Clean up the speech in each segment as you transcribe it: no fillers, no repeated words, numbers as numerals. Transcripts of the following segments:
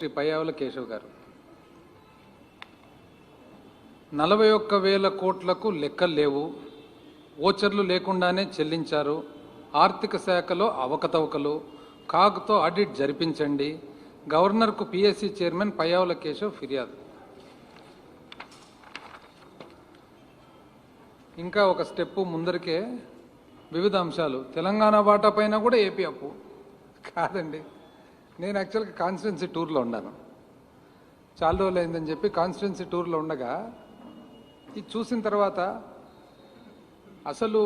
శ్రీ పయ్యావుల కేశవ్ గారు 41,000 కోట్లకు లెక్కలు లేవు, ఓచర్లు లేకుండానే చెల్లించారు, ఆర్థిక శాఖలో అవకతవకలు, కాగ్తో ఆడిట్ జరిపించండి, గవర్నర్కు పిఎస్సి చైర్మన్ పయ్యావుల కేశవ్ ఫిర్యాదు. ఇంకా ఒక స్టెప్ ముందరికే వివిధ అంశాలు. తెలంగాణ వాటా పైన కూడా ఏపీ అప్పు కాదండి. నేను యాక్చువల్గా కాన్స్టిట్యున్సీ టూర్లో ఉన్నాను, చాలా రోజులు అయిందని చెప్పి కాన్స్టిట్యున్సీ టూర్లో ఉండగా ఇది చూసిన తర్వాత అసలు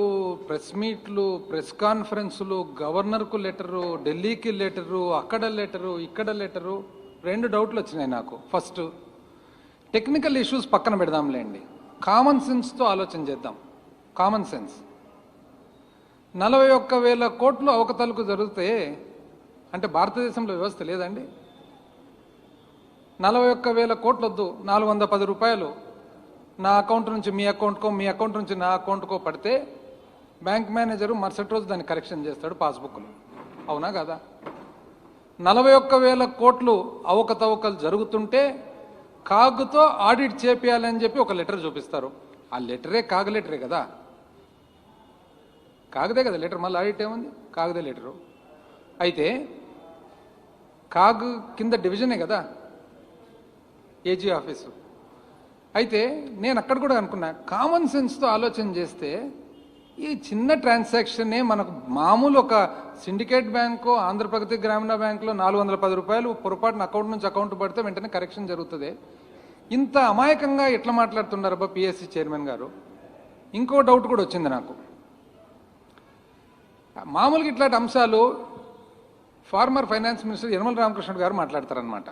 ప్రెస్ మీట్లు, ప్రెస్ కాన్ఫరెన్సులు, గవర్నర్కు లెటరు, ఢిల్లీకి లెటరు, అక్కడ లెటరు, ఇక్కడ లెటరు, రెండు డౌట్లు వచ్చినాయి నాకు. ఫస్ట్, టెక్నికల్ ఇష్యూస్ పక్కన పెడదాంలేండి, కామన్ సెన్స్తో ఆలోచన చేద్దాం. Common sense. 41,000 కోట్లు అవకతవకలు జరిగితే అంటే భారతదేశంలో వ్యవస్థ లేదండి? 41,000 కోట్లు వద్దు, 410 రూపాయలు నా అకౌంట్ నుంచి మీ అకౌంట్కో, మీ అకౌంట్ నుంచి నా అకౌంట్కో పడితే బ్యాంక్ మేనేజరు మరుసటి రోజు దాన్ని కరెక్షన్ చేస్తాడు పాస్బుక్లో. అవునా కదా? 41,000 కోట్లు అవకతవకలు జరుగుతుంటే కాగ్తో ఆడిట్ చేపియాలని చెప్పి ఒక లెటర్ చూపిస్తారు. ఆ లెటరే కాగ్ లెటరే కదా, కాగదే కదా లెటర్, మళ్ళీ ఆడిట్ ఏముంది? కాగదే లెటరు. అయితే కాగ్ కింద డివిజనే కదా ఏజీ ఆఫీసు. అయితే నేను అక్కడ కూడా అనుకున్నా, కామన్ సెన్స్తో ఆలోచన చేస్తే ఈ చిన్న ట్రాన్సాక్షనే మనకు మామూలు ఒక సిండికేట్ బ్యాంకు, ఆంధ్రప్రగతి గ్రామీణ బ్యాంకులో 410 రూపాయలు పొరపాటున అకౌంట్ నుంచి అకౌంట్ పడితే వెంటనే కరెక్షన్ జరుగుతుంది. ఇంత అమాయకంగా ఎట్లా మాట్లాడుతున్నారు అబ్బా పిఎస్సి చైర్మన్ గారు? ఇంకో డౌట్ కూడా వచ్చింది నాకు. మామూలుగా ఇట్లాంటి అంశాలు farmer finance minister Yanamala Ramakrishnudu గారు మాట్లాడతారనమాట.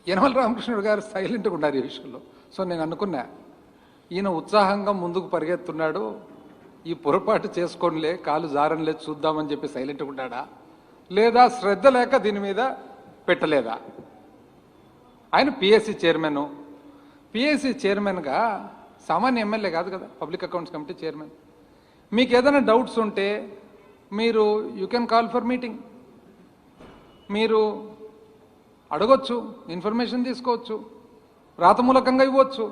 యనమల రామకృష్ణుడు గారు సైలెంట్గా ఉన్నారు ఈ విషయంలో. సో నేను అనుకున్నా, ఈయన ఉత్సాహంగా ముందుకు పరిగెత్తున్నాడు, ఈ పొరపాటు చేసుకోనిలే, కాలు జారనిలే, చూద్దామని చెప్పి సైలెంట్గా ఉన్నాడా, లేదా శ్రద్ధ లేక దీని మీద పెట్టలేదా? ఆయన పిఎస్సి చైర్మన్. పిఎస్సి చైర్మన్గా సామాన్య ఎమ్మెల్యే కాదు కదా, పబ్లిక్ అకౌంట్స్ కమిటీ చైర్మన్. మీకు ఏదైనా డౌట్స్ ఉంటే మీరు you can call for meeting, మీరు అడగొచ్చు, ఇన్ఫర్మేషన్ తీసుకోవచ్చు, రాతమూలకంగా ఇవ్వచ్చు.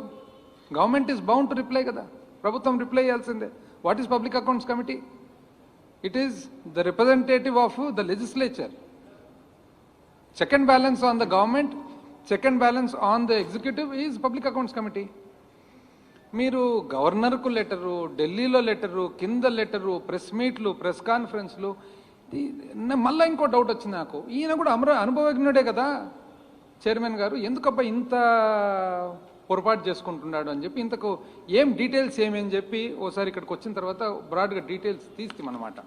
Government is bound to reply కదా, ప్రభుత్వం రిప్లై చేయాల్సిందే. What is public accounts committee? It is the representative of the legislature. Check and balance on the government, check and balance on the executive is public accounts committee. మీరు గవర్నర్కు letter, ఢిల్లీలో letter, కింద letter, press మీట్లు, press కాన్ఫరెన్స్లు. మళ్ళీ ఇంకో doubt వచ్చింది నాకు, ఈయన కూడా అనుభవజ్ఞుడే కదా చైర్మన్ గారు, ఎందుకబ్బా ఇంత పొరపాటు చేసుకుంటున్నాడు అని చెప్పి, ఇంతకు ఏం డీటెయిల్స్ ఏమని చెప్పి ఓసారి ఇక్కడికి వచ్చిన తర్వాత బ్రాడ్గా డీటెయిల్స్ తీస్తామన్నమాట.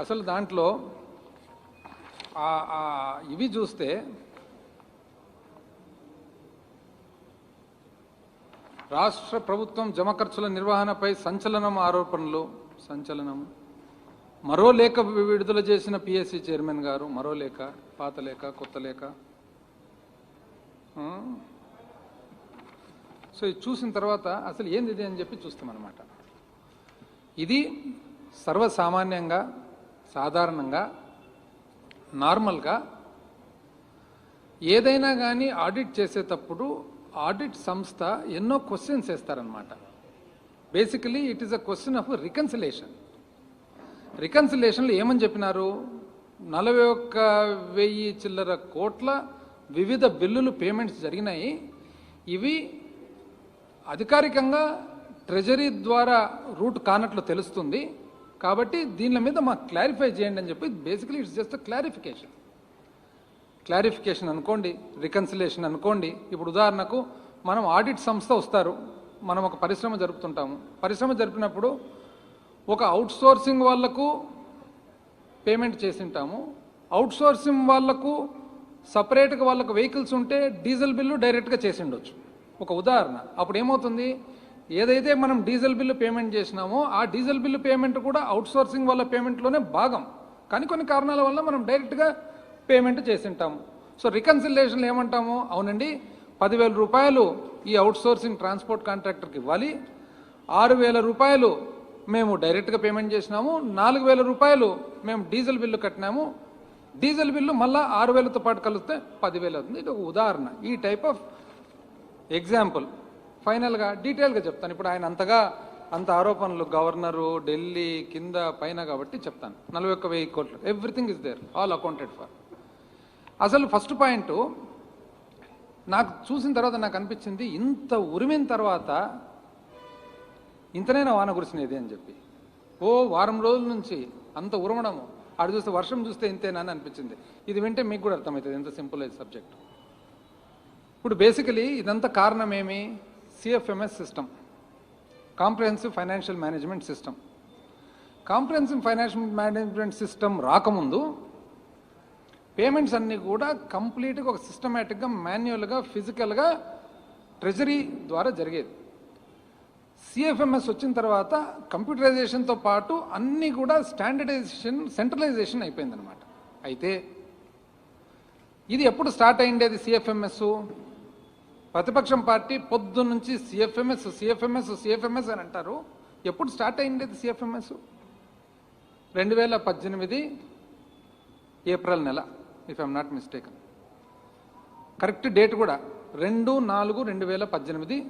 అసలు దాంట్లో ఇవి చూస్తే రాష్ట్ర ప్రభుత్వం జమ ఖర్చుల నిర్వహణపై సంచలనం ఆరోపణలు. మరో లేఖ విడుదల చేసిన పిఎస్సి చైర్మన్ గారు. మరో లేఖ, పాత లేఖ, కొత్త లేఖ. సో ఇది చూసిన తర్వాత అసలు ఏంది ఇది అని చెప్పి చూస్తామన్నమాట. ఇది సర్వసామాన్యంగా, సాధారణంగా, నార్మల్గా ఏదైనా కానీ ఆడిట్ చేసేటప్పుడు ఆడిట్ సంస్థ ఎన్నో క్వశ్చన్స్ వేస్తారనమాట. Basically it is a question of reconciliation. రికన్సిలేషన్లో ఏమని చెప్పినారు? 41,000 చిల్లర కోట్ల వివిధ బిల్లులు పేమెంట్స్ జరిగినాయి. ఇవి అధికారికంగా ట్రెజరీ ద్వారా రూట్ కానట్లు తెలుస్తుంది, కాబట్టి దీని మీద మాకు క్లారిఫై చేయండి అని చెప్పి basically it's just clarification. Clarification అనుకోండి, రికన్సిలేషన్ అనుకోండి. ఇప్పుడు ఉదాహరణకు మనం ఆడిట్ సంస్థ వస్తారు, మనం ఒక పరిశ్రమ జరుపుతుంటాము. పరిశ్రమ జరిపినప్పుడు ఒక అవుట్సోర్సింగ్ వాళ్లకు పేమెంట్ చేసి ఉంటాము. అవుట్సోర్సింగ్ వాళ్లకు సపరేట్గా వాళ్ళకు వెహికల్స్ ఉంటే డీజిల్ బిల్లు డైరెక్ట్గా చేసి ఉండొచ్చు, ఒక ఉదాహరణ. అప్పుడు ఏమవుతుంది, ఏదైతే మనం డీజిల్ బిల్లు పేమెంట్ చేసినామో ఆ డీజిల్ బిల్లు పేమెంట్ కూడా అవుట్సోర్సింగ్ వాళ్ళ పేమెంట్లోనే భాగం, కానీ కొన్ని కారణాల వల్ల మనం డైరెక్ట్గా పేమెంట్ చేసి ఉంటాము. సో రికన్సిలేషన్లు ఏమంటాము? అవునండి, 10,000 రూపాయలు ఈ అవుట్సోర్సింగ్ ట్రాన్స్పోర్ట్ కాంట్రాక్టర్కి ఇవ్వాలి, 6,000 రూపాయలు మేము డైరెక్ట్గా పేమెంట్ చేసినాము, 4,000 రూపాయలు మేము డీజిల్ బిల్లు కట్టినాము, డీజిల్ బిల్లు మళ్ళీ 6,000తో పాటు కలిస్తే 10,000 అవుతుంది. ఇది ఒక ఉదాహరణ. ఈ టైప్ ఆఫ్ ఎగ్జాంపుల్. ఫైనల్గా డీటెయిల్గా చెప్తాను. ఇప్పుడు ఆయన అంత ఆరోపణలు గవర్నరు, ఢిల్లీ, కింద పైన కాబట్టి చెప్తాను. 41,000 కోట్లు, everything is there, all accounted for. అసలు ఫస్ట్ పాయింట్ నాకు చూసిన తర్వాత నాకు అనిపించింది, ఇంత ఉరిమిన తర్వాత ఇంతనైనా వాన కురిసినది అని చెప్పి. వారం రోజుల నుంచి అంత ఉరమడము, ఆడు చూస్తే వర్షం చూస్తే ఇంతేనా అని అనిపించింది. ఇది వింటే మీకు కూడా అర్థమవుతుంది ఎంత సింపుల్ అయిన సబ్జెక్ట్. ఇప్పుడు బేసికలీ ఇదంతా కారణం ఏమి? CFMS system, comprehensive financial management system. Comprehensive financial management system రాకముందు పేమెంట్స్ అన్నీ కూడా కంప్లీట్గా ఒక సిస్టమేటిక్గా, మాన్యువల్గా, ఫిజికల్గా ట్రెజరీ ద్వారా జరిగేది. సిఎఫ్ఎంఎస్ వచ్చిన తర్వాత కంప్యూటరైజేషన్తో పాటు అన్నీ కూడా స్టాండర్డైజేషన్, సెంట్రలైజేషన్ అయిపోయిందనమాట. అయితే ఇది ఎప్పుడు స్టార్ట్ అయ్యిండేది సిఎఫ్ఎంఎస్? ప్రతిపక్షం పార్టీ పొద్దు నుంచి సిఎఫ్ఎంఎస్ సిఎఫ్ఎంఎస్ సిఎఫ్ఎంఎస్ అని అంటారు. ఎప్పుడు స్టార్ట్ అయ్యిండేది సిఎఫ్ఎంఎస్? 2018 ఏప్రిల్ నెల, if I'm not mistaken. Correct date కూడా 2/4/2018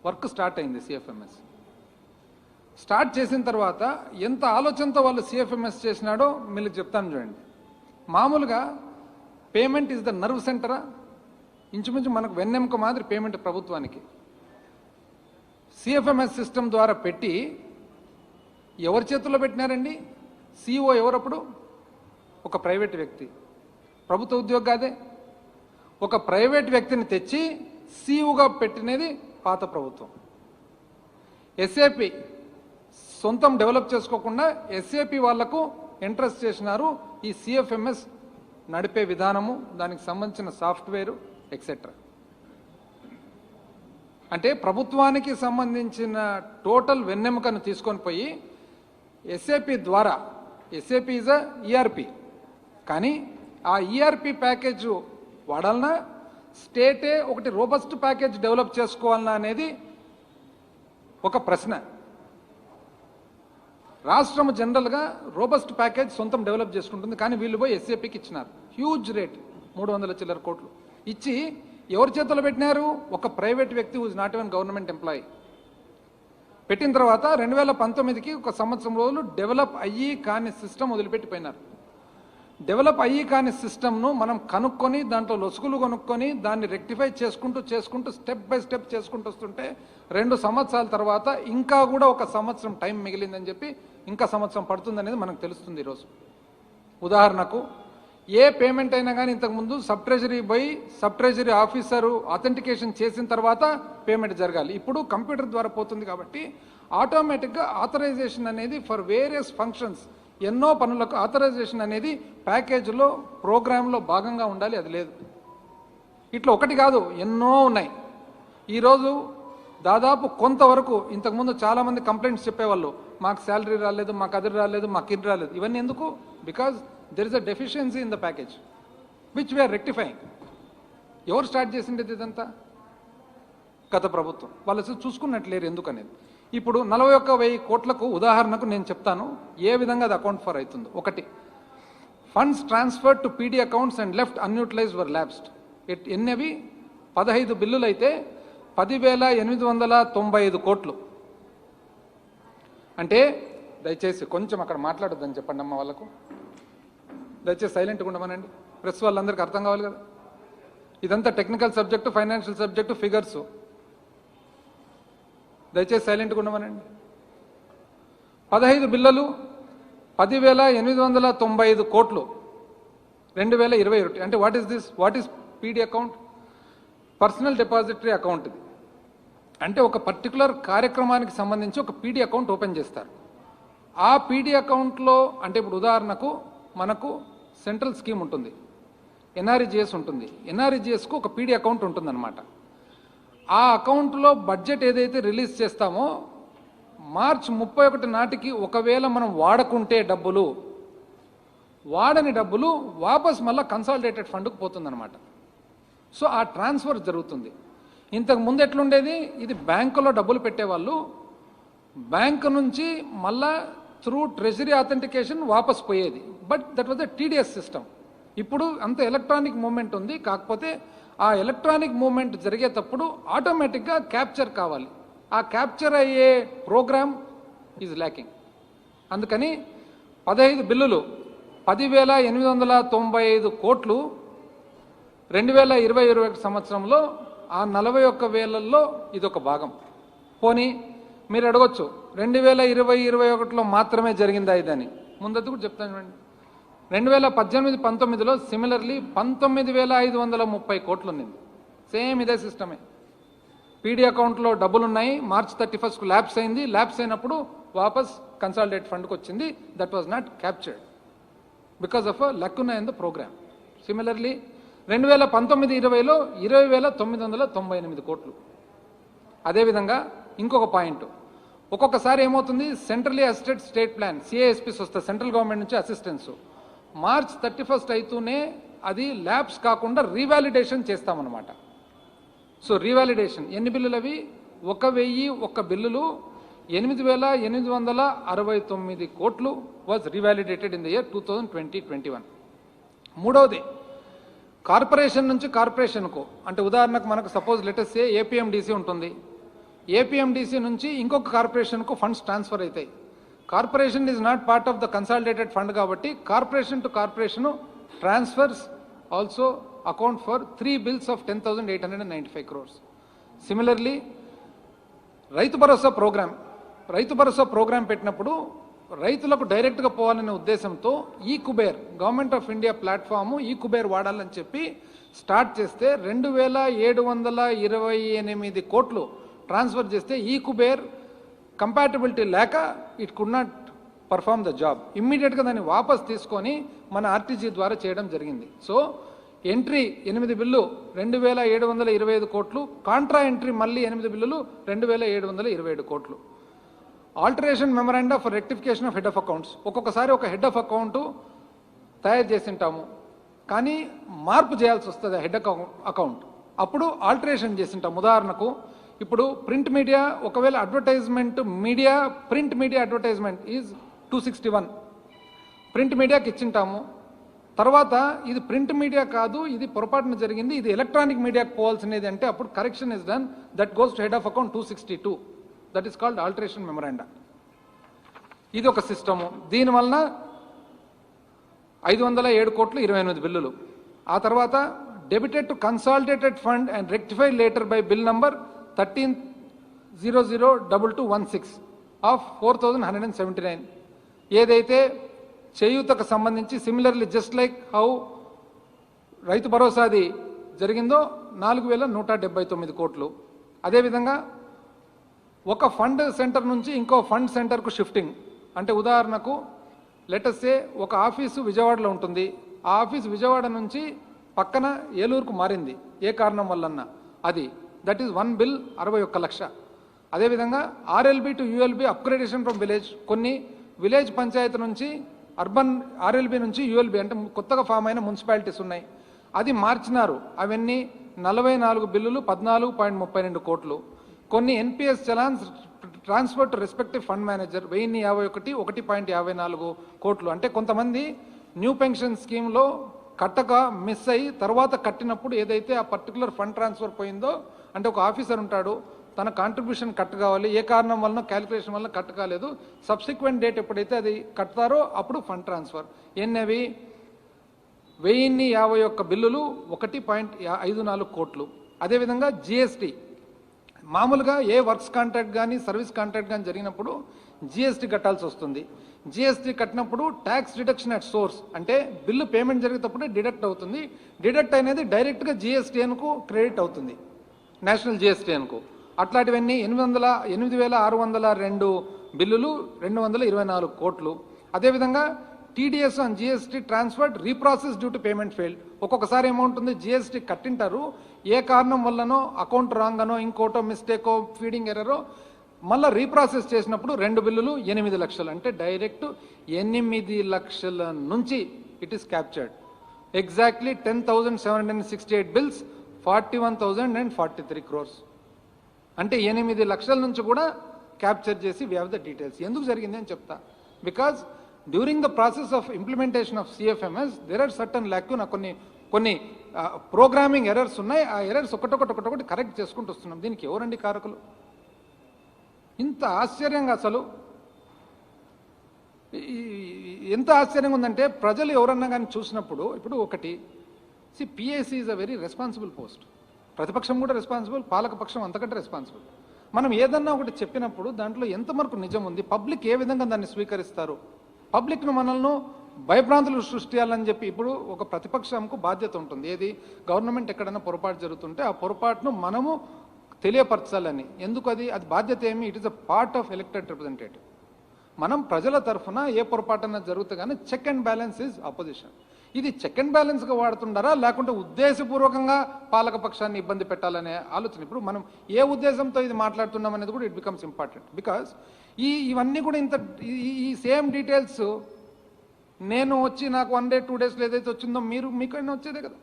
వర్క్ స్టార్ట్ అయింది సిఎఫ్ఎంఎస్. స్టార్ట్ చేసిన తర్వాత ఎంత ఆలోచనతో వాళ్ళు సిఎఫ్ఎంఎస్ చేసినాడో మీకు చెప్తాను చూడండి. మామూలుగా పేమెంట్ ఈజ్ ద నర్వ్ సెంటరా? ఇంచుమించు మనకు వెన్నెముక మాదిరి పేమెంట్ ప్రభుత్వానికి. సిఎఫ్ఎంఎస్ సిస్టమ్ ద్వారా పెట్టి ఎవరి చేతుల్లో పెట్టినారండి? సిఇఓ ఎవరప్పుడు? ఒక ప్రైవేట్ వ్యక్తి, ప్రభుత్వ ఉద్యోగి కాదే. ఒక ప్రైవేట్ వ్యక్తిని తెచ్చి సిఇఓగా పెట్టినది పాత ప్రభుత్వం. ఎస్ఏపి సొంతం డెవలప్ చేసుకోకుండా ఎస్ఏపి వాళ్లకు ఇంట్రెస్ట్ చేసినారు ఈ సిఎఫ్ఎంఎస్ నడిపే విధానము, దానికి సంబంధించిన సాఫ్ట్వేరు ఎక్సెట్రా. అంటే ప్రభుత్వానికి సంబంధించిన టోటల్ వెన్నెముకను తీసుకొని పోయి ఎస్ఏపి ద్వారా, ఎస్ఏపి ఈజ్ అ ఈఆర్పి, కానీ ఆ ఈఆర్పి ప్యాకేజ్ వాడాలన్నా, స్టేటే ఒకటి రోబస్ట్ ప్యాకేజ్ డెవలప్ చేసుకోవాలన్నా అనేది ఒక ప్రశ్న. రాష్ట్రం జనరల్గా రోబస్ట్ ప్యాకేజ్ సొంతం డెవలప్ చేసుకుంటుంది, కానీ వీళ్ళు పోయి ఎస్ఏపికి ఇచ్చినారు హ్యూజ్ రేట్, 300 చిల్లర కోట్లు ఇచ్చి ఎవరి చేతుల్లో పెట్టినారు? ఒక ప్రైవేట్ వ్యక్తి who's not even government employee. పెట్టిన తర్వాత 2019కి ఒక సంవత్సరం రోజులు డెవలప్ అయ్యి కాని సిస్టమ్ వదిలిపెట్టిపోయినారు. డెవలప్ అయ్యి కాని సిస్టమ్ను మనం కనుక్కొని దాంట్లో లొసుగులు కొనుక్కొని దాన్ని రెక్టిఫై చేసుకుంటూ స్టెప్ బై స్టెప్ చేసుకుంటూ వస్తుంటే 2 సంవత్సరాల తర్వాత ఇంకా కూడా 1 సంవత్సరం టైం మిగిలిందని చెప్పి ఇంకా సంవత్సరం పడుతుందనేది మనకు తెలుస్తుంది ఈరోజు. ఉదాహరణకు ఏ పేమెంట్ అయినా కానీ ఇంతకుముందు సబ్ ట్రెజరీ పోయి సబ్ ట్రెజరీ ఆఫీసరు అథెంటికేషన్ చేసిన తర్వాత పేమెంట్ జరగాలి. ఇప్పుడు కంప్యూటర్ ద్వారా పోతుంది కాబట్టి ఆటోమేటిక్గా ఆథరైజేషన్ అనేది ఫర్ వేరియస్ ఫంక్షన్స్, ఎన్నో పనులకు ఆథరైజేషన్ అనేది ప్యాకేజీలో, ప్రోగ్రాంలో భాగంగా ఉండాలి. అది లేదు. ఇట్లా ఒకటి కాదు, ఎన్నో ఉన్నాయి. ఈరోజు దాదాపు కొంతవరకు ఇంతకుముందు చాలామంది కంప్లైంట్స్ చెప్పేవాళ్ళు, మాకు శాలరీ రాలేదు, మాకు అది రాలేదు, మాకు ఇది రాలేదు. ఇవన్నీ ఎందుకు? Because there is a deficiency in the package which we are rectifying. ఎవరు స్టార్ట్ చేసిండేది ఇదంతా? గత ప్రభుత్వం. వాళ్ళు అసలు చూసుకున్నట్లేరు ఎందుకనేది. ఇప్పుడు 41,000 కోట్లకు ఉదాహరణకు నేను చెప్తాను ఏ విధంగా అది అకౌంట్ ఫర్ అవుతుందో. 1, funds transferred to PD accounts and left unutilized were lapsed. ఎన్నవి? 15 బిల్లులు అయితే 10,895 కోట్లు. అంటే దయచేసి కొంచెం అక్కడ మాట్లాడొద్దని చెప్పండి అమ్మ వాళ్ళకు. దయచేసి సైలెంట్గా ఉండమనండి, ప్రెస్ వాళ్ళందరికీ అర్థం కావాలి కదా. ఇదంతా technical subject, financial subject, figures. దయచేసి సైలెంట్గా ఉండమనండి. 15 బిల్లులు 10,895 కోట్లు 2021. అంటే what is this? What is PD account? Personal depository account. ఇది అంటే ఒక పర్టికులర్ కార్యక్రమానికి సంబంధించి ఒక పీడీ అకౌంట్ ఓపెన్ చేస్తారు. ఆ పీడీ అకౌంట్లో అంటే ఇప్పుడు ఉదాహరణకు మనకు సెంట్రల్ స్కీమ్ ఉంటుంది, ఎన్ఆర్ఈజీఎస్ ఉంటుంది. ఎన్ఆర్ఈజీఎస్కు ఒక పీడీ అకౌంట్ ఉంటుందన్నమాట. ఆ అకౌంట్లో బడ్జెట్ ఏదైతే రిలీజ్ చేస్తామో మార్చి 31 నాటికి ఒకవేళ మనం వాడకుంటే డబ్బులు, వాడని డబ్బులు వాపస్ మళ్ళీ కన్సాలిడేటెడ్ ఫండ్కు పోతుందన్నమాట. సో ఆ ట్రాన్స్ఫర్ జరుగుతుంది. ఇంతకు ముందు ఎట్లుండేది? ఇది బ్యాంకులో డబ్బులు పెట్టేవాళ్ళు, బ్యాంకు నుంచి మళ్ళా త్రూ ట్రెజరీ అథెంటికేషన్ వాపస్ పోయేది. But that was a TDS system. ఇప్పుడు అంత ఎలక్ట్రానిక్ మూమెంట్ ఉంది, కాకపోతే ఆ ఎలక్ట్రానిక్ మూమెంట్ జరిగేటప్పుడు ఆటోమేటిక్గా క్యాప్చర్ కావాలి. ఆ క్యాప్చర్ అయ్యే ప్రోగ్రామ్ ఈజ్ ల్యాకింగ్. అందుకని 15 బిల్లులు 10,895 కోట్లు 2020-21 సంవత్సరంలో ఆ 41,000లో ఇదొక భాగం. పోనీ మీరు అడగొచ్చు 2020-21లో మాత్రమే జరిగిందా ఇదని. ముందది కూడా చెప్తాను. 2018-19లో సిమిలర్లీ 19,530 కోట్లు ఉంది. సేమ్ ఇదే సిస్టమే. పీడీ అకౌంట్లో డబ్బులు ఉన్నాయి, March 31కు ల్యాప్స్ అయింది. ల్యాప్స్ అయినప్పుడు వాపస్ కన్సాలిడేట్ ఫండ్కి వచ్చింది. That was not captured because of a lacuna in the program. Similarly 2019-20లో 20,998 కోట్లు. అదేవిధంగా ఇంకొక పాయింట్, ఒక్కొక్కసారి ఏమవుతుంది, centrally assisted state plan CASPs వస్తాయి సెంట్రల్ గవర్నమెంట్ నుంచి అసిస్టెన్స్. March 31 అయితేనే అది ల్యాబ్స్ కాకుండా రీవాలిడేషన్ చేస్తామన్నమాట. సో రీవాలిడేషన్ ఎన్ని బిల్లులు అవి? 1,001 బిల్లులు 8,869 కోట్లు was revalidated in the year 2020-21. మూడవది కార్పొరేషన్ నుంచి కార్పొరేషన్కు, అంటే ఉదాహరణకు మనకు సపోజ్ లెటెస్ట్ ఏపీఎండిసి ఉంటుంది. ఏపీఎండిసి నుంచి ఇంకొక కార్పొరేషన్కు ఫండ్స్ ట్రాన్స్ఫర్ అవుతాయి. Corporation is not part of the consolidated fund కాబట్టి corporation to corporation transfers also account for 3 bills of 10,895 crores. సిమిలర్లీ రైతు భరోసా ప్రోగ్రామ్ పెట్టినప్పుడు రైతులకు డైరెక్ట్గా పోవాలనే ఉద్దేశంతో e Kuber government of India platform e Kuber వాడాలని చెప్పి స్టార్ట్ చేస్తే 2,728 కోట్లు ట్రాన్స్ఫర్ చేస్తే ఈ కుబేర్ కంపాటబిలిటీ లేక it could not perform the job. ఇమ్మీడియట్గా దాన్ని వాపస్ తీసుకొని మన ఆర్టీజీ ద్వారా చేయడం జరిగింది. సో ఎంట్రీ 8 బిల్లు 2,725 కోట్లు, కాంట్రా ఎంట్రీ మళ్ళీ 8 బిల్లులు 2,727 కోట్లు. Alteration memoranda for rectification of head of accounts, ఒక్కొక్కసారి ఒక హెడ్ ఆఫ్ అకౌంట్ తయారు చేసింటాము కానీ మార్పు చేయాల్సి వస్తుంది హెడ్ అకౌంట్, అప్పుడు ఆల్టరేషన్ చేసింటాం. ఉదాహరణకు ఇప్పుడు ప్రింట్ మీడియా, ఒకవేళ advertisement media, print media advertisement is 261 print మీడియాకి ఇచ్చింటాము. తర్వాత ఇది ప్రింట్ మీడియా కాదు, ఇది పొరపాటున జరిగింది, ఇది ఎలక్ట్రానిక్ మీడియాకి పోవాల్సినది అంటే అప్పుడు correction is done, that goes to head of account 262. That is called alteration memoranda. ఇది ఒక సిస్టము. దీనివలన 507 కోట్లు 28 బిల్లులు. ఆ తర్వాత debited to consolidated fund and rectified later by bill number 13002216 of 4,179. ఏదైతే చేయూతకు సంబంధించి సిమిలర్లీ జస్ట్ లైక్ హౌ రైతు భరోసాది జరిగిందో 4,179 కోట్లు. అదేవిధంగా ఒక ఫండ్ సెంటర్ నుంచి ఇంకో ఫండ్ సెంటర్కు షిఫ్టింగ్, అంటే ఉదాహరణకు లెటస్ సే ఒక ఆఫీసు విజయవాడలో ఉంటుంది, ఆ ఆఫీసు విజయవాడ నుంచి పక్కన ఏలూరుకు మారింది ఏ కారణం వల్లన్నా, అది దట్ ఈస్ 1 బిల్ 61 లక్ష. అదేవిధంగా RLB to ULB upgradation from village, కొన్ని విలేజ్ పంచాయతీ నుంచి అర్బన్ ఆర్ఎల్బి నుంచి యూఎల్బి అంటే కొత్తగా ఫామ్ అయిన మున్సిపాలిటీస్ ఉన్నాయి, అది మార్చినారు. అవన్నీ 44 బిల్లులు 14.32 కోట్లు. కొన్ని NPS challans transfer to respective fund manager 1051 1.54 కోట్లు. అంటే కొంతమంది న్యూ పెన్షన్ స్కీమ్లో కట్టక మిస్ అయ్యి తర్వాత కట్టినప్పుడు ఏదైతే ఆ పర్టికులర్ ఫండ్ ట్రాన్స్ఫర్ పోయిందో, అంటే ఒక ఆఫీసర్ ఉంటాడు, తన కాంట్రిబ్యూషన్ కట్ కావాలి, ఏ కారణం వలన క్యాలిక్యులేషన్ వలన కట్ కాలేదు, సబ్సిక్వెంట్ డేట్ ఎప్పుడైతే అది కట్టారో అప్పుడు ఫండ్ ట్రాన్స్ఫర్. ఎన్నవి 1051 బిల్లులు 1.54 కోట్లు. అదేవిధంగా జిఎస్టీ, మామూలుగా ఏ వర్క్స్ కాంట్రాక్ట్ కానీ సర్వీస్ కాంట్రాక్ట్ కానీ జరిగినప్పుడు జిఎస్టీ కట్టాల్సి వస్తుంది. జిఎస్టీ కట్టినప్పుడు ట్యాక్స్ డిడక్షన్ అట్ సోర్స్, అంటే బిల్లు పేమెంట్ జరిగేటప్పుడే డిడక్ట్ అవుతుంది. డిడక్ట్ అనేది డైరెక్ట్గా జిఎస్టీఎన్కు క్రెడిట్ అవుతుంది, నేషనల్ జిఎస్టీఎన్కు. అట్లాంటివన్నీ 8,602 బిల్లులు 224 కోట్లు. అదేవిధంగా TDS on GST transferred reprocess due to payment failed, ఒక్కొక్కసారి ఏమవుతుంది జిఎస్టీ కట్టింటారు, ఏ కారణం వల్లనో అకౌంట్ రాంగ్ అనో ఇంకోటో మిస్టేకో ఫీడింగ్ ఎర్రరో మళ్ళీ రీప్రాసెస్ చేసినప్పుడు 2 బిల్లులు 8 లక్షలు, అంటే డైరెక్ట్ 8 లక్షల నుంచి it is captured. Exactly 10,768 bills 41,043 crores, అంటే 8 లక్షల నుంచి కూడా క్యాప్చర్ చేసి వీ హ్యావ్ ద డీటెయిల్స్. ఎందుకు జరిగింది అని చెప్తా. Because during the process of implementation of CFMS there are certain lacuna కొన్ని ప్రోగ్రామింగ్ ఎర్రర్స్ ఉన్నాయి. ఆ ఎర్రర్స్ ఒకటొకటి కరెక్ట్ చేసుకుంటూ వస్తున్నాం. దీనికి ఎవరండి కారకులు? ఇంత ఆశ్చర్యంగా అసలు ఎంత ఆశ్చర్యంగా ఉందంటే ప్రజలు ఎవరన్నా కానీ చూసినప్పుడు ఇప్పుడు ఒకటి PAC is a very responsible post. ప్రతిపక్షం కూడా రెస్పాన్సిబుల్, పాలకపక్షం అంతకంటే రెస్పాన్సిబుల్. మనం ఏదన్నా ఒకటి చెప్పినప్పుడు దాంట్లో ఎంతవరకు నిజం ఉంది, పబ్లిక్ ఏ విధంగా దాన్ని స్వీకరిస్తారు, పబ్లిక్ను మనల్ని భయభ్రాంతులు సృష్టించాలని చెప్పి ఇప్పుడు ఒక ప్రతిపక్షంకు బాధ్యత ఉంటుంది. ఏది గవర్నమెంట్ ఎక్కడైనా పొరపాటు జరుగుతుంటే ఆ పొరపాటును మనము తెలియపరచాలని. ఎందుకు అది బాధ్యత ఏమి? It is a part of elected representative. మనం ప్రజల తరఫున ఏ పొరపాటున జరుగుతుంది కానీ check and balance is opposition. ఇది చెక్ అండ్ బ్యాలెన్స్గా వాడుతుండారా లేకుంటే ఉద్దేశపూర్వకంగా పాలకపక్షాన్ని ఇబ్బంది పెట్టాలనే ఆలోచన. ఇప్పుడు మనం ఏ ఉద్దేశంతో ఇది మాట్లాడుతున్నాం అనేది కూడా ఇట్ బికమ్స్ ఇంపార్టెంట్. బికాస్ ఇవన్నీ కూడా ఈ సేమ్ డీటెయిల్స్ నేను వచ్చి నాకు 1 day 2 days ఏదైతే వచ్చిందో మీకైనా వచ్చేదే కదా.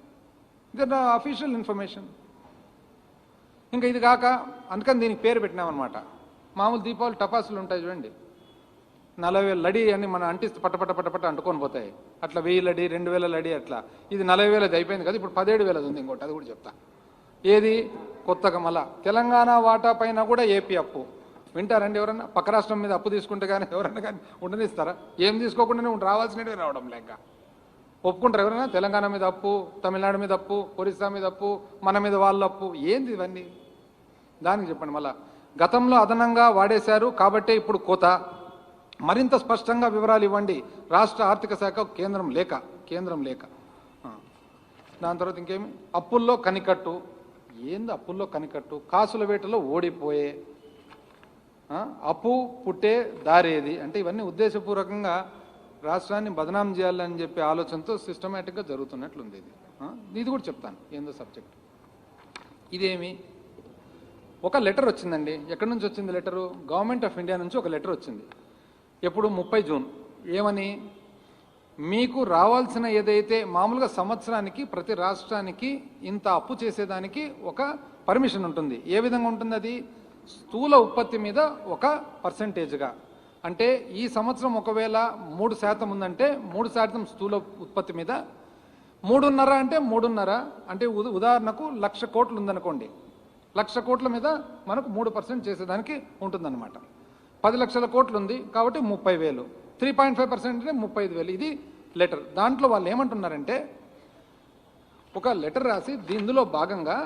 ఇది అఫీషియల్ ఇన్ఫర్మేషన్. ఇంకా ఇది కాక అందుకని దీనికి పేరు పెట్టినామన్నమాట. మామూలు దీపావళి టపాసులు ఉంటాయి చూడండి, 40,000 లడి అని మనం అంటిస్తే పట్టపట్ట అంటుకొని పోతాయి. అట్లా 1000 లడి 2000 లడి అట్లా. ఇది 40,000 అయిపోయింది కదా, ఇప్పుడు 17,000 ఉంది. ఇంకోటి అది కూడా చెప్తా. ఏది కొత్తగా మళ్ళా తెలంగాణ వాటా పైన కూడా ఏపీ అప్పు. వింటారండి ఎవరన్నా? పక్క రాష్ట్రం మీద అప్పు తీసుకుంటే కానీ ఎవరన్నా కానీ ఉండనిస్తారా? ఏం తీసుకోకుండానే రావాల్సినవి రావడం లేక ఒప్పుకుంటారు ఎవరైనా? తెలంగాణ మీద అప్పు, తమిళనాడు మీద అప్పు, ఒరిస్సా మీద అప్పు, మన మీద వాళ్ళ అప్పు, ఏంది ఇవన్నీ? దానికి చెప్పండి. మళ్ళా గతంలో అదనంగా వాడేశారు కాబట్టే ఇప్పుడు కోత. మరింత స్పష్టంగా వివరాలు ఇవ్వండి. రాష్ట్ర ఆర్థిక శాఖ కేంద్రం లేక. దాని తర్వాత ఇంకేమి? అప్పుల్లో కనికట్టు. ఏంది అప్పుల్లో కనికట్టు? కాసుల వేటలో ఓడిపోయే అప్పు పుట్టే దారేది అంటే ఇవన్నీ ఉద్దేశపూర్వకంగా రాష్ట్రాన్ని బదనాం చేయాలని చెప్పి ఆలోచనతో సిస్టమేటిక్గా జరుగుతున్నట్లుంది. ఇది కూడా చెప్తాను ఏందో సబ్జెక్ట్. ఇదేమి? ఒక లెటర్ వచ్చిందండి. ఎక్కడి నుంచి వచ్చింది లెటరు? గవర్నమెంట్ ఆఫ్ ఇండియా నుంచి ఒక లెటర్ వచ్చింది. ఎప్పుడు? 30 జూన్. ఏమని? మీకు రావాల్సిన ఏదైతే మామూలుగా సంవత్సరానికి ప్రతి రాష్ట్రానికి ఇంత అప్పు చేసేదానికి ఒక పర్మిషన్ ఉంటుంది. ఏ విధంగా ఉంటుంది అది? స్థూల ఉత్పత్తి మీద ఒక పర్సెంటేజ్గా. అంటే ఈ సంవత్సరం ఒకవేళ 3% ఉందంటే 3% స్థూల ఉత్పత్తి మీద, 3.5 అంటే 3.5 అంటే ఉదాహరణకు 1,00,000 కోట్లు ఉందనుకోండి, 1,00,000 కోట్ల మీద మనకు 3% చేసేదానికి ఉంటుందన్నమాట. 10 లక్షల కోట్లు ఉంది కాబట్టి 30,000, 3.5% అంటే 35,000. ఇది లెటర్. దాంట్లో వాళ్ళు ఏమంటున్నారంటే ఒక లెటర్ రాసి ఇందులో భాగంగా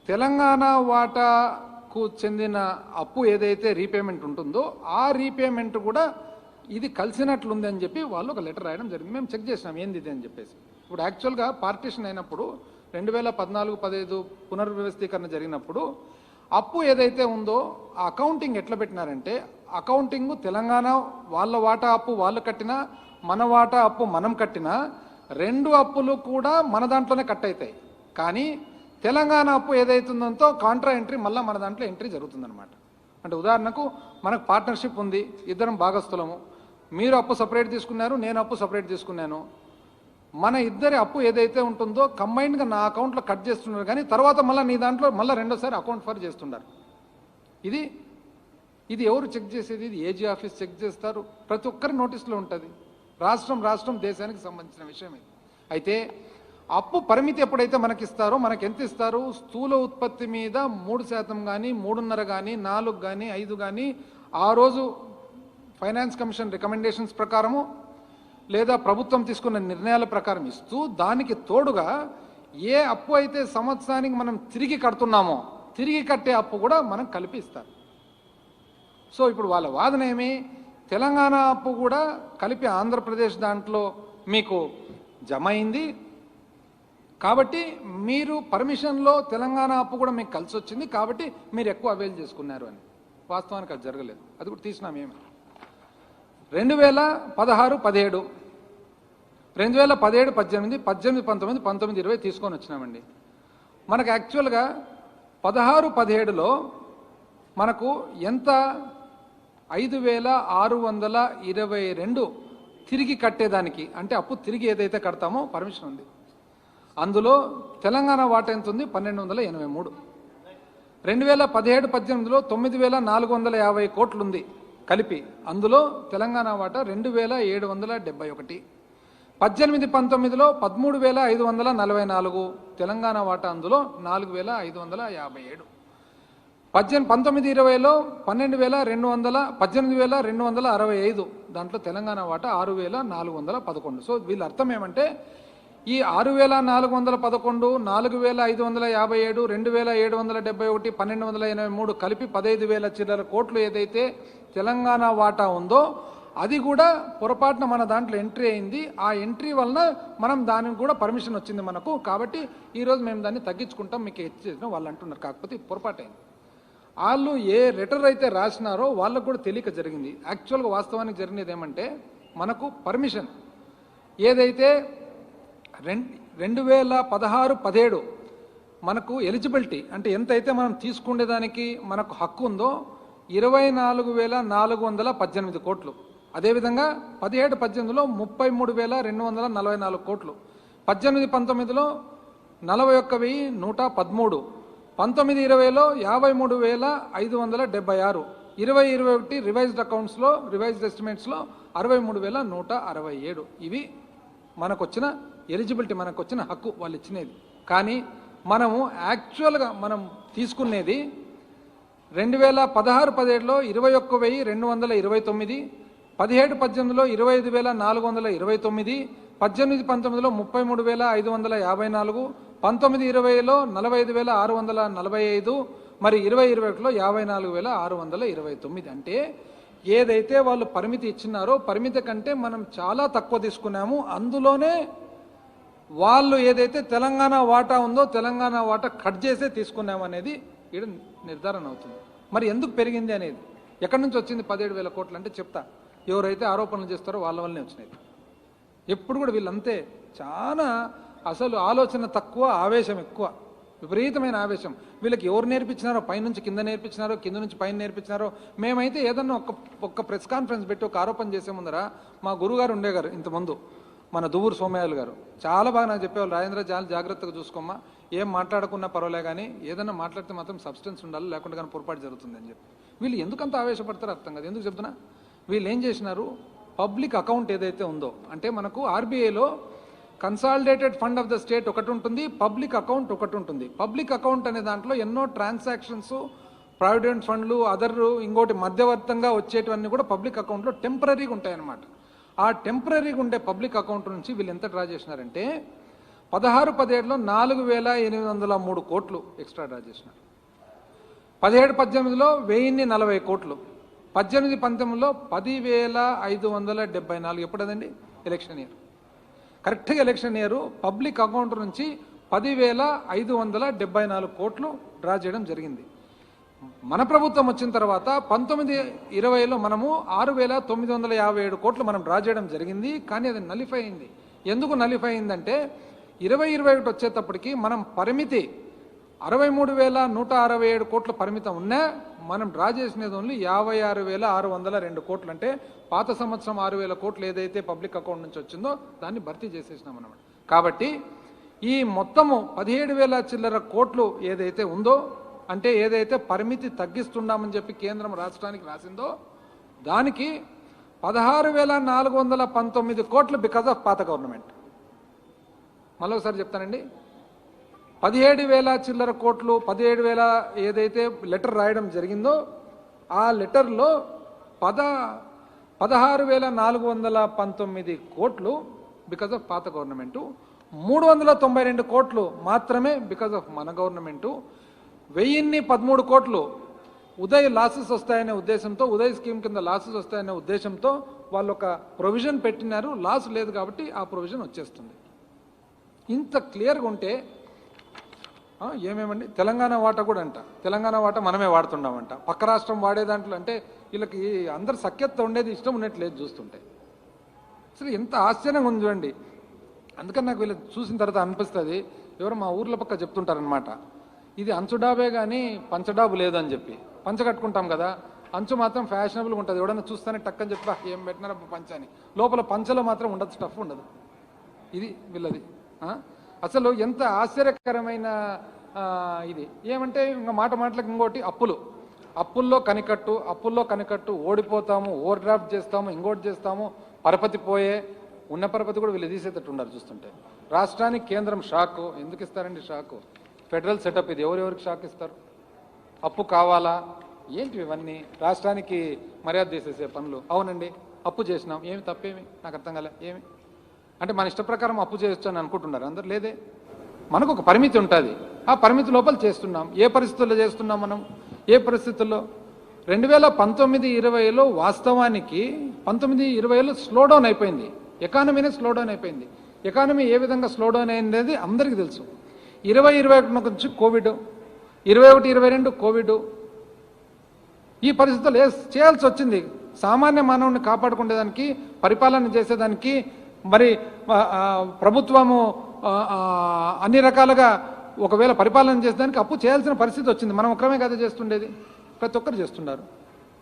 తెలంగాణ వాటాకు చెందిన అప్పు ఏదైతే రీపేమెంట్ ఉంటుందో ఆ రీపేమెంట్ కూడా ఇది కలిసినట్లుంది అని చెప్పి వాళ్ళు ఒక లెటర్ రాయడం జరిగింది. మేము చెక్ చేసినాం ఏంది ఇది అని చెప్పేసి. ఇప్పుడు యాక్చువల్గా పార్టీషన్ అయినప్పుడు 2014-15 పునర్వ్యవస్థీకరణ జరిగినప్పుడు అప్పు ఏదైతే ఉందో ఆ అకౌంటింగ్ ఎట్లా పెట్టినారంటే అకౌంటింగ్ తెలంగాణ వాళ్ళ వాటా అప్పు వాళ్ళు కట్టినా మన వాటా అప్పు మనం కట్టినా 2 అప్పులు కూడా మన దాంట్లోనే కట్ అవుతాయి. కానీ తెలంగాణ అప్పు ఏదైతుందో కాంట్రా ఎంట్రీ మళ్ళీ మన దాంట్లో ఎంట్రీ జరుగుతుందన్నమాట. అంటే ఉదాహరణకు మనకు పార్ట్నర్షిప్ ఉంది, ఇద్దరం భాగస్థులము. మీరు అప్పు సపరేట్ తీసుకున్నారు, నేను అప్పు సపరేట్ తీసుకున్నాను. మన ఇద్దరి అప్పు ఏదైతే ఉంటుందో కంబైన్డ్గా నా అకౌంట్లో కట్ చేస్తున్నారు, కానీ తర్వాత మళ్ళీ నీ దాంట్లో మళ్ళీ రెండోసారి అకౌంట్ ఫర్ చేస్తున్నారు. ఇది ఎవరు చెక్ చేసేది? ఇది ఏజీ ఆఫీస్ చెక్ చేస్తారు. ప్రతి ఒక్కరి నోటీసులో ఉంటుంది. రాష్ట్రం దేశానికి సంబంధించిన విషయం ఇది. అయితే అప్పు పరిమితి ఎప్పుడైతే మనకిస్తారో, మనకి ఎంత ఇస్తారు? స్థూల ఉత్పత్తి మీద 3% కానీ 3.5 కానీ 4 కానీ 5 కానీ ఆ రోజు ఫైనాన్స్ కమిషన్ రికమెండేషన్స్ ప్రకారము లేదా ప్రభుత్వం తీసుకున్న నిర్ణయాల ప్రకారం ఇస్తూ దానికి తోడుగా ఏ అప్పు అయితే సంవత్సరానికి మనం తిరిగి కడుతున్నామో తిరిగి కట్టే అప్పు కూడా మనం కలిపి ఇస్తారు. సో ఇప్పుడు వాళ్ళ వాదన ఏమి? తెలంగాణ అప్పు కూడా కలిపి ఆంధ్రప్రదేశ్ దాంట్లో మీకు జమ అయింది కాబట్టి మీరు పర్మిషన్లో తెలంగాణ అప్పు కూడా మీకు కలిసి వచ్చింది కాబట్టి మీరు ఎక్కువ అవైల్ చేసుకున్నారు అని. వాస్తవానికి అది జరగలేదు. అది కూడా తీసినాం. ఏమి 2016-17, 2017-18, 18-19, 19-20 తీసుకొని వచ్చినామండి. మనకు యాక్చువల్గా 16-17లో మనకు ఎంత? 5,622 తిరిగి కట్టేదానికి, అంటే అప్పు తిరిగి ఏదైతే కడతామో పర్మిషన్ ఉంది. అందులో తెలంగాణ వాటా ఎంత ఉంది? 1,283. 2017-18లో 9,450 కోట్లు ఉంది. కలిపి. అందులో తెలంగాణ వాటా 2771. 18-19లో 13,544 తెలంగాణ వాటా, అందులో 4,557. 19-20లో 18,265 దాంట్లో తెలంగాణ వాటా 6,411. సో వీళ్ళ అర్థం ఏమంటే ఈ 6,411, 4,557, 2,771, 1,283 కలిపి 15,000 చిల్లర కోట్లు ఏదైతే తెలంగాణ వాటా ఉందో అది కూడా పొరపాటున మన దాంట్లో ఎంట్రీ అయింది. ఆ ఎంట్రీ వలన మనం దానికి కూడా పర్మిషన్ వచ్చింది మనకు. కాబట్టి ఈరోజు మేము దాన్ని తగ్గించుకుంటాం మీకు ఇచ్చేసిన వాళ్ళు అంటున్నారు. కాకపోతే పొరపాటైంది. వాళ్ళు ఏ లెటర్ అయితే రాసినారో వాళ్ళకు కూడా తెలియక జరిగింది. యాక్చువల్గా వాస్తవానికి జరిగినది ఏమంటే మనకు పర్మిషన్ ఏదైతే 2016-17 మనకు ఎలిజిబిలిటీ అంటే ఎంతైతే మనం తీసుకునేదానికి మనకు హక్కు ఉందో 24,418 కోట్లు. అదేవిధంగా 17-18లో 33,244 కోట్లు. 18-19లో 41,113. 19-20లో 53,576. 20-21 రివైజ్డ్ అకౌంట్స్లో రివైజ్డ్ ఎస్టిమేట్స్లో 63,167. ఇవి మనకు వచ్చిన ఎలిజిబిలిటీ, మనకు వచ్చిన హక్కు వాళ్ళు ఇచ్చినది. కానీ మనము యాక్చువల్గా మనం తీసుకునేది 2016-17లో 21,229, 17-18లో 25,429, 18-19లో 33,554, 19-20లో 45,645, మరి 20-21లో 54,629. అంటే ఏదైతే వాళ్ళు పరిమితి ఇచ్చినారో పరిమితి కంటే మనం చాలా తక్కువ తీసుకున్నాము. అందులోనే వాళ్ళు ఏదైతే తెలంగాణ వాటా ఉందో తెలంగాణ వాటా కట్ చేసే తీసుకున్నాము అనేది ఇక్కడ నిర్ధారణ అవుతుంది. మరి ఎందుకు పెరిగింది అనేది, ఎక్కడి నుంచి వచ్చింది 17,000 కోట్లు అంటే చెప్తా. ఎవరైతే ఆరోపణలు చేస్తారో వాళ్ళ వల్లనే వచ్చినాయి. ఎప్పుడు కూడా వీళ్ళంతే, చాలా అసలు ఆలోచన తక్కువ, ఆవేశం ఎక్కువ, విపరీతమైన ఆవేశం. వీళ్ళకి ఎవరు నేర్పించినారో, పైనుంచి కింద నేర్పించినారో, కింద నుంచి పైన నేర్పించినారో. మేమైతే ఏదన్నా ఒక్క ప్రెస్ కాన్ఫరెన్స్ పెట్టి ఒక ఆరోపణ చేసే ముందర మా గురుగారు ఉండేగారు ఇంతకుముందు, మన దువ్వూరు సోమయాజులు గారు చాలా బాగా నాకు చెప్పేవాళ్ళు, రాజేంద్ర చాలా జాగ్రత్తగా చూసుకోమ్మా, ఏం మాట్లాడుకున్నా పర్వాలే కానీ ఏదన్నా మాట్లాడితే మాత్రం సబ్స్టెన్స్ ఉండాలి, లేకుండా కానీ పొరపాటు జరుగుతుంది అని చెప్పి. వీళ్ళు ఎందుకంత ఆవేశపడతారో అర్థం కాదు. ఎందుకు చెప్తున్నా, వీళ్ళు ఏం చేసినారు, పబ్లిక్ అకౌంట్ ఏదైతే ఉందో అంటే మనకు ఆర్బీఐలో consolidated fund of the state ఒకటి ఉంటుంది, పబ్లిక్ అకౌంట్ ఒకటి ఉంటుంది. పబ్లిక్ అకౌంట్ అనే దాంట్లో ఎన్నో ట్రాన్సాక్షన్స్, ప్రావిడెంట్ ఫండ్లు, అదర్ ఇంకోటి మధ్యవర్తంగా వచ్చేటివన్నీ కూడా పబ్లిక్ అకౌంట్లో టెంపరీగా ఉంటాయన్నమాట. ఆ టెంపరీగా ఉండే పబ్లిక్ అకౌంట్ నుంచి వీళ్ళు ఎంత డ్రా చేసినారంటే 16-17లో 4,803 కోట్లు ఎక్స్ట్రా డ్రా చేసినారు. 17-18లో 1,040 కోట్లు. 18-19లో 10,574. ఎప్పుడదండి, ఎలక్షన్ ఇయర్, కరెక్ట్గా ఎలక్షన్ ఇయర్. పబ్లిక్ అకౌంట్ నుంచి 10,574 కోట్లు డ్రా చేయడం జరిగింది. మన ప్రభుత్వం వచ్చిన తర్వాత 19-20లో మనము 6,957 కోట్లు మనం డ్రా చేయడం జరిగింది. కానీ అది నలిఫై అయింది. ఎందుకు నలిఫై అయిందంటే 20-21 వచ్చేటప్పటికి మనం పరిమితి 63,167 కోట్ల పరిమితం ఉన్నా మనం డ్రా చేసినది ఓన్లీ 56,602 కోట్లు. అంటే పాత సంవత్సరం 6,000 కోట్లు ఏదైతే పబ్లిక్ అకౌంట్ నుంచి వచ్చిందో దాన్ని భర్తీ చేసేసినాం అన్నమాట. కాబట్టి ఈ మొత్తము 17,000 చిల్లర కోట్లు ఏదైతే ఉందో, అంటే ఏదైతే పరిమితి తగ్గిస్తున్నామని చెప్పి కేంద్రం రాష్ట్రానికి రాసిందో దానికి 16,419 కోట్లు బికాజ్ ఆఫ్ పాత గవర్నమెంట్. మళ్ళీ ఒకసారి చెప్తానండి, 17,000 చిల్లర కోట్లు, 17,000 ఏదైతే లెటర్ రాయడం జరిగిందో ఆ లెటర్లో 16,419 కోట్లు బికాజ్ ఆఫ్ పాత గవర్నమెంటు, 392 కోట్లు మాత్రమే బికాజ్ ఆఫ్ మన గవర్నమెంటు, 1,013 కోట్లు ఉదయ్ లాసెస్ వస్తాయనే ఉద్దేశంతో, ఉదయ్ స్కీమ్ కింద లాసెస్ వస్తాయనే ఉద్దేశంతో వాళ్ళు ఒక ప్రొవిజన్ పెట్టినారు. లాస్ లేదు కాబట్టి ఆ ప్రొవిజన్ వచ్చేస్తుంది. ఇంత క్లియర్గా ఉంటే ఏమేమండి, తెలంగాణ వాటా కూడా అంట, తెలంగాణ వాటా మనమే వాడుతున్నామంట, పక్క రాష్ట్రం వాడే దాంట్లో. అంటే వీళ్ళకి అందరు సఖ్యత ఉండేది ఇష్టం ఉన్నట్లేదు చూస్తుంటే. అసలు ఎంత ఆశ్చర్యంగా ఉంది చూడండి. అందుకని నాకు వీళ్ళు చూసిన తర్వాత అనిపిస్తుంది, ఎవరు మా ఊర్ల పక్క చెప్తుంటారనమాట, ఇది అంచు డాబే కానీ పంచడాబు లేదని చెప్పి. పంచ కట్టుకుంటాం కదా, అంచు మాత్రం ఫ్యాషనబుల్గా ఉంటుంది. ఎవడన్నా చూస్తానే టక్కని చెప్పా ఏం పెట్టినారబ్బా పంచ అని, లోపల పంచలో మాత్రం ఉండదు, స్టఫ్ ఉండదు. ఇది వీళ్ళది. అసలు ఎంత ఆశ్చర్యకరమైన ఇది. ఏమంటే ఇంకా మాటలకు ఇంకోటి అప్పులు. అప్పుల్లో కనికట్టు ఓడిపోతాము, ఓవర్ డ్రాఫ్ట్ చేస్తాము, ఇంకోటి చేస్తాము, పరపతి పోయే ఉన్న పరపతి కూడా వీళ్ళు తీసేటట్టు ఉన్నారు చూస్తుంటే. రాష్ట్రానికి కేంద్రం షాకు. ఎందుకు ఇస్తారండి షాకు? ఫెడరల్ సెటప్ ఇది. ఎవరెవరికి షాక్ ఇస్తారు? అప్పు కావాలా? ఏంటి ఇవన్నీ? రాష్ట్రానికి మర్యాద తీసేసే పనులు. అవునండి, అప్పు చేసినాం, ఏమి తప్పేమి? నాకు అర్థం కాలే. ఏమి అంటే మన ఇష్ట ప్రకారం అప్పు చేయొచ్చు అని అనుకుంటున్నారు అందరు? లేదే, మనకు ఒక పరిమితి ఉంటుంది. ఆ పరిమితి లోపల చేస్తున్నాం. ఏ పరిస్థితుల్లో చేస్తున్నాం మనం? ఏ పరిస్థితుల్లో? 2019-20లో వాస్తవానికి 19-20లో స్లోడౌన్ అయిపోయింది. ఎకానమీనే స్లోడౌన్ అయిపోయింది. ఎకానమీ ఏ విధంగా స్లోడౌన్ అయింది అందరికీ తెలుసు. 20-21 నుంచి కోవిడ్, 21-22 కోవిడ్. ఈ పరిస్థితుల్లో చేయాల్సి వచ్చింది. సామాన్య మానవుని కాపాడుకునేదానికి, పరిపాలన చేసేదానికి మరి ప్రభుత్వము అన్ని రకాలుగా ఒకవేళ పరిపాలన చేసేదానికి అప్పు చేయాల్సిన పరిస్థితి వచ్చింది. మనం ఒక్కరమే కదా చేస్తుండేది, ప్రతి ఒక్కరు చేస్తున్నారు.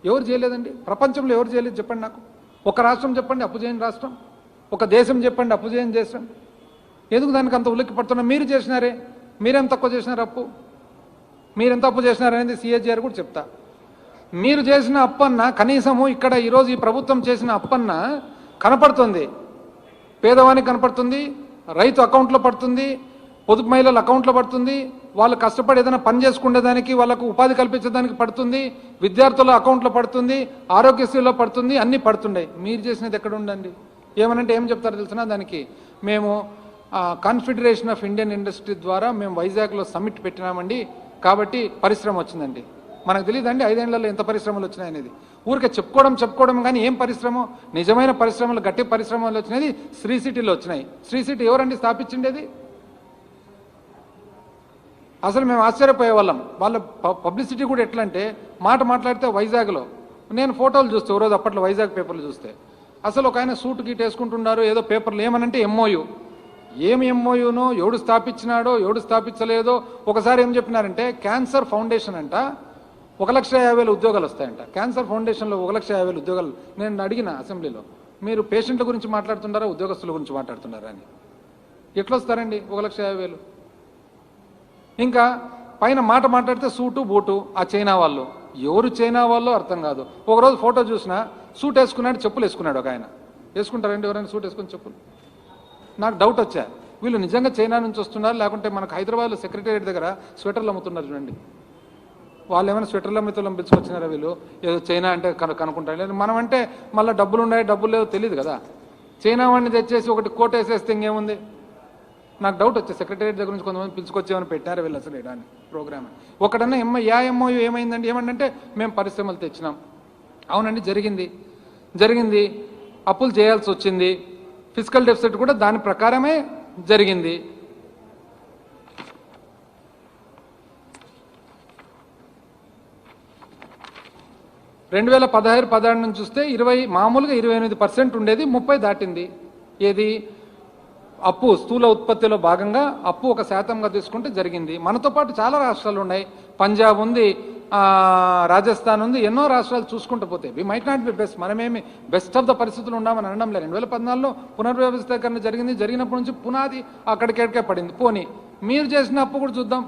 ఎవరు చేయలేదండి? ప్రపంచంలో ఎవరు చేయలేదు చెప్పండి నాకు. ఒక రాష్ట్రం చెప్పండి అప్పు చేయని రాష్ట్రం, ఒక దేశం చెప్పండి అప్పు చేయని దేశం. ఎందుకు దానికి అంత ఉలిక్కి పడుతున్నా? మీరు చేసినారే, మీరేం తక్కువ చేసినారు అప్పు? మీరెంత అప్పు చేసినారనేది సిఏజీఆర్ కూడా చెప్తా. మీరు చేసిన అప్పన్న కనీసము ఇక్కడ ఈరోజు ఈ ప్రభుత్వం చేసిన అప్పన్న కనపడుతుంది. పేదవానికి కనపడుతుంది, రైతు అకౌంట్లో పడుతుంది, పొదుపు మహిళల అకౌంట్లో పడుతుంది, వాళ్ళు కష్టపడి ఏదైనా పని చేసుకునేదానికి, వాళ్ళకు ఉపాధి కల్పించడానికి పడుతుంది, విద్యార్థుల అకౌంట్లో పడుతుంది, ఆరోగ్యశ్రీలో పడుతుంది, అన్నీ పడుతుండే. మీరు చేసినది ఎక్కడ ఉండండి? ఏమనంటే ఏం చెప్తారో తెలిసినా దానికి మేము కాన్ఫెడరేషన్ ఆఫ్ ఇండియన్ ఇండస్ట్రీ ద్వారా మేము వైజాగ్లో సమ్మిట్ పెట్టినామండి, కాబట్టి పరిశ్రమ వచ్చిందండి. మనకు తెలియదండి 5 ఏళ్లలో ఎంత పరిశ్రమలు వచ్చినాయనేది. ఊరికే చెప్పుకోవడం కానీ ఏం పరిశ్రమ? నిజమైన పరిశ్రమలు, గట్టి పరిశ్రమలు వచ్చినది శ్రీ సిటీలో వచ్చినాయి. శ్రీ సిటీ ఎవరండి స్థాపించిండేది? అసలు మేము ఆశ్చర్యపోయే వాళ్ళం. వాళ్ళ పబ్లిసిటీ కూడా ఎట్లా అంటే, మాట్లాడితే వైజాగ్లో నేను ఫోటోలు చూస్తే ఓ రోజు అప్పట్లో వైజాగ్ పేపర్లు చూస్తే అసలు ఒక ఆయన సూట్ గీట్ వేసుకుంటున్నారు, ఏదో పేపర్లు ఏమనంటే ఎంఓయూ. ఏమి ఎంఓయూనో, ఎవడు స్థాపించినాడో ఎవడు స్థాపించలేదో. ఒకసారి ఏం చెప్పినారంటే క్యాన్సర్ ఫౌండేషన్ అంట 1,50,000 ఉద్యోగాలు వస్తాయంట. క్యాన్సర్ ఫౌండేషన్లో 1,50,000 ఉద్యోగాలు. నేను అడిగిన అసెంబ్లీలో, మీరు పేషెంట్ల గురించి మాట్లాడుతున్నారా ఉద్యోగస్తుల గురించి మాట్లాడుతున్నారా అని. ఎట్లా వస్తారండి 1,50,000? ఇంకా పైన మాట్లాడితే సూటు బూటు ఆ చైనా వాళ్ళు. ఎవరు చైనా వాళ్ళు అర్థం కాదు. ఒకరోజు ఫోటో చూసినా సూట్ వేసుకున్నాడు, చెప్పులు వేసుకున్నాడు. ఒక ఆయన వేసుకుంటారండి ఎవరైనా సూట్ వేసుకుని చెప్పులు? నాకు డౌట్ వచ్చా, వీళ్ళు నిజంగా చైనా నుంచి వస్తున్నారు లేకుంటే మనకు హైదరాబాద్లో సెక్రటేరియట్ దగ్గర స్వెటర్లు అమ్ముతున్నారు చూడండి, వాళ్ళు ఏమైనా స్వెటర్ల మిత్రులను పిలుచుకొచ్చినారా వీళ్ళు? ఏదో చైనా అంటే కనుక్కుంటారు. లేదు మనం అంటే మళ్ళీ డబ్బులు ఉన్నాయి డబ్బులు లేదో తెలియదు కదా. చైనా వాడిని తెచ్చేసి ఒకటి కోట్ వేసేస్తే ఇంకేముంది? నాకు డౌట్ వచ్చే సెక్రటేరియట్ దగ్గర నుంచి కొంతమంది పిలుచుకొచ్చేమని పెట్టారు వీళ్ళు అసలు ఇడాన్ని ప్రోగ్రామ్. ఒకటన్నా ఎంఓయూ ఏమైందండి? ఏమంటే మేము పరిశ్రమలు తెచ్చినాం. అవునండి, జరిగింది. అప్పులు చేయాల్సి వచ్చింది. ఫిజికల్ డెఫిసిట్ కూడా దాని ప్రకారమే జరిగింది. రెండు 2016-17 నుంచి చూస్తే మామూలుగా 28% ఉండేది, 30 దాటింది. ఏది? అప్పు స్థూల ఉత్పత్తిలో భాగంగా అప్పు 1% తీసుకుంటే జరిగింది. మనతో పాటు చాలా రాష్ట్రాలు ఉన్నాయి. పంజాబ్ ఉంది, రాజస్థాన్ ఉంది, ఎన్నో రాష్ట్రాలు చూసుకుంటూ పోతే we might not be best. మనమేమి బెస్ట్ ఆఫ్ ద పరిస్థితులు ఉన్నామని అనడం లేదు. 2014లో పునర్వ్యవస్థీకరణ జరిగినప్పటి నుంచి పునాది అక్కడికెక్కడికే పడింది. పోనీ మీరు చేసిన అప్పు కూడా చూద్దాం,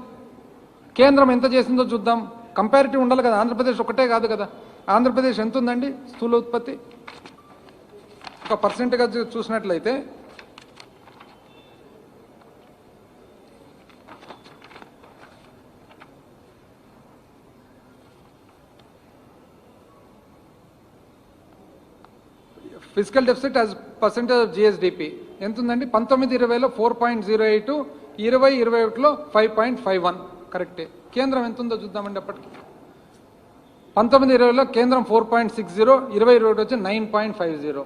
కేంద్రం ఎంత చేసిందో చూద్దాం. కంపారిటివ్ ఉండాలి కదా. ఆంధ్రప్రదేశ్ ఒకటే కాదు కదా. ఆంధ్రప్రదేశ్ ఎంత ఉందండి స్థూల ఉత్పత్తి? ఒక పర్సెంట్గా చూసినట్లయితే physical deficit as percentage of GSDP ఎంత ఉందండి? 19-20లో 4.08, 20-21లో 5.51. కరెక్టే. కేంద్రం ఎంత ఉందో చూద్దామండి. అప్పటికి 19-20లో కేంద్రం 4.60, 20-21 వచ్చి 9.50.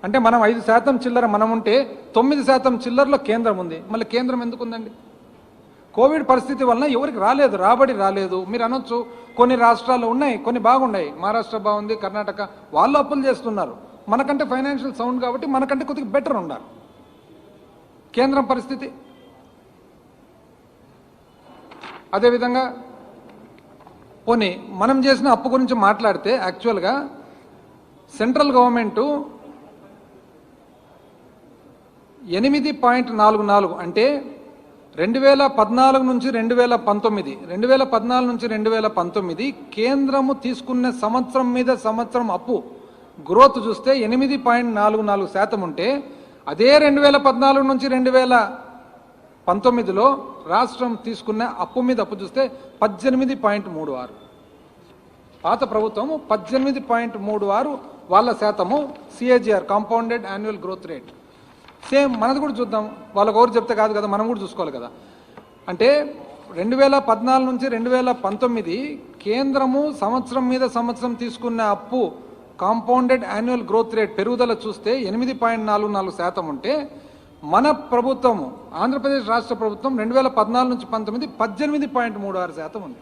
అంటే మనం 5% చిల్లర మనం ఉంటే 9% చిల్లరలో కేంద్రం ఉంది. మళ్ళీ కేంద్రం ఎందుకుందండి? కోవిడ్ పరిస్థితి వలన ఎవరికి రాలేదు, రాబడి రాలేదు. మీరు అనొచ్చు కొన్ని రాష్ట్రాలు ఉన్నాయి, కొన్ని బాగున్నాయి. మహారాష్ట్ర బాగుంది, కర్ణాటక, వాళ్ళు అప్పులు చేస్తున్నారు. మనకంటే ఫైనాన్షియల్ సౌండ్ కాబట్టి మనకంటే కొద్దిగా బెటర్ ఉండాలి. కేంద్రం పరిస్థితి అదేవిధంగా. పోనీ మనం చేసిన అప్పు గురించి మాట్లాడితే యాక్చువల్గా సెంట్రల్ గవర్నమెంటు 8.44 అంటే 2014 నుంచి 2019 కేంద్రము తీసుకున్న సంవత్సరం మీద సంవత్సరం అప్పు గ్రోత్ చూస్తే 8.44% ఉంటే, అదే 2014 నుంచి 2019లో రాష్ట్రం తీసుకున్న అప్పు మీద అప్పు చూస్తే 18.36. పాత ప్రభుత్వం 18.36 వాళ్ళ శాతము CAGR, compounded annual growth rate. Same మనది కూడా చూద్దాం, వాళ్ళకి ఎవరు చెప్తే కాదు కదా, మనం కూడా చూసుకోవాలి కదా. అంటే 2014 నుంచి 2019 కేంద్రము సంవత్సరం మీద సంవత్సరం తీసుకున్న అప్పు కాంపౌండెడ్ యాన్యువల్ గ్రోత్ రేట్ పెరుగుదల చూస్తే 8.44% ఉంటే, మన ప్రభుత్వము ఆంధ్రప్రదేశ్ రాష్ట్ర ప్రభుత్వం 2014 నుంచి 19 18.36% ఉంది.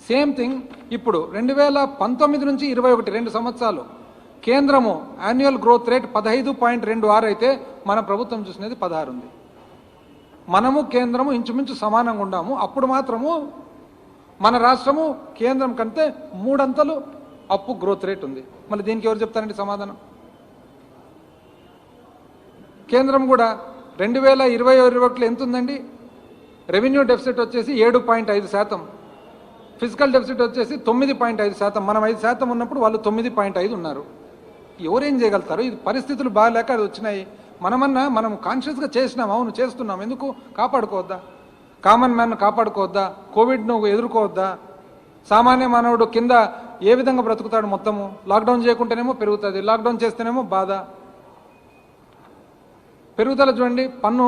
సేమ్ థింగ్ ఇప్పుడు 2019 నుంచి 21 2 సంవత్సరాలు కేంద్రము యాన్యువల్ గ్రోత్ రేట్ 15.26 అయితే మన ప్రభుత్వం చూసినది 16 ఉంది. మనము కేంద్రము ఇంచుమించు సమానంగా ఉన్నాము. అప్పుడు మాత్రము మన రాష్ట్రము కేంద్రం కంటే 3 అంతలు అప్పు గ్రోత్ రేట్ ఉంది. మళ్ళీ దీనికి ఎవరు చెప్తారండి సమాధానం? కేంద్రం కూడా 2020-21లో ఎంత ఉందండి? రెవెన్యూ డెఫిసిట్ వచ్చేసి 7.5%, ఫిజికల్ డెఫిసిట్ వచ్చేసి 9.5%. మనం 5% ఉన్నప్పుడు వాళ్ళు 9.5 ఉన్నారు. ఎవరేం చేయగలుగుతారు? ఇది పరిస్థితులు బాగాలేక అది వచ్చినాయి. మనం కాన్షియస్గా చేసినాం, అవును చేస్తున్నాం. ఎందుకు కాపాడుకోవద్దా? Common man కాపాడుకోవద్దా? కోవిడ్ను ఎదుర్కోవద్దా? సామాన్య మానవుడు కింద ఏ విధంగా బ్రతుకుతాడు? మొత్తము లాక్డౌన్ చేయకుంటేనేమో పెరుగుతుంది, లాక్డౌన్ చేస్తేనేమో బాధ. పెరుగుదల చూడండి, పన్ను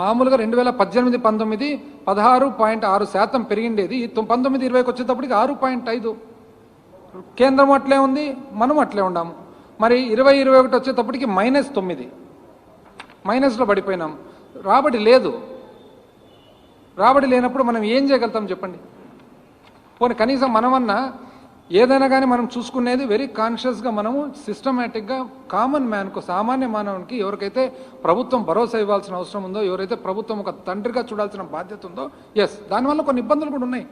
మామూలుగా 2018-19 16.6% పెరిగిండేది. 19-20కి వచ్చేటప్పటికి 6.5. కేంద్రం అట్లే ఉంది, మనం అట్లే ఉన్నాము. మరి 20-21 వచ్చేటప్పటికి -9, మైనస్లో పడిపోయినాం. రాబడి లేదు. రాబడి లేనప్పుడు మనం ఏం చేయగలుగుతాం చెప్పండి? పోనీ కనీసం మనమన్నా ఏదైనా కానీ మనం చూసుకునేది వెరీ కాన్షియస్గా, మనము సిస్టమేటిక్గా కామన్ మ్యాన్కు, సామాన్య మానవునికి ఎవరికైతే ప్రభుత్వం భరోసా ఇవ్వాల్సిన అవసరం ఉందో, ఎవరైతే ప్రభుత్వం ఒక తండ్రిగా చూడాల్సిన బాధ్యత ఉందో, దానివల్ల కొన్ని ఇబ్బందులు కూడా ఉన్నాయి,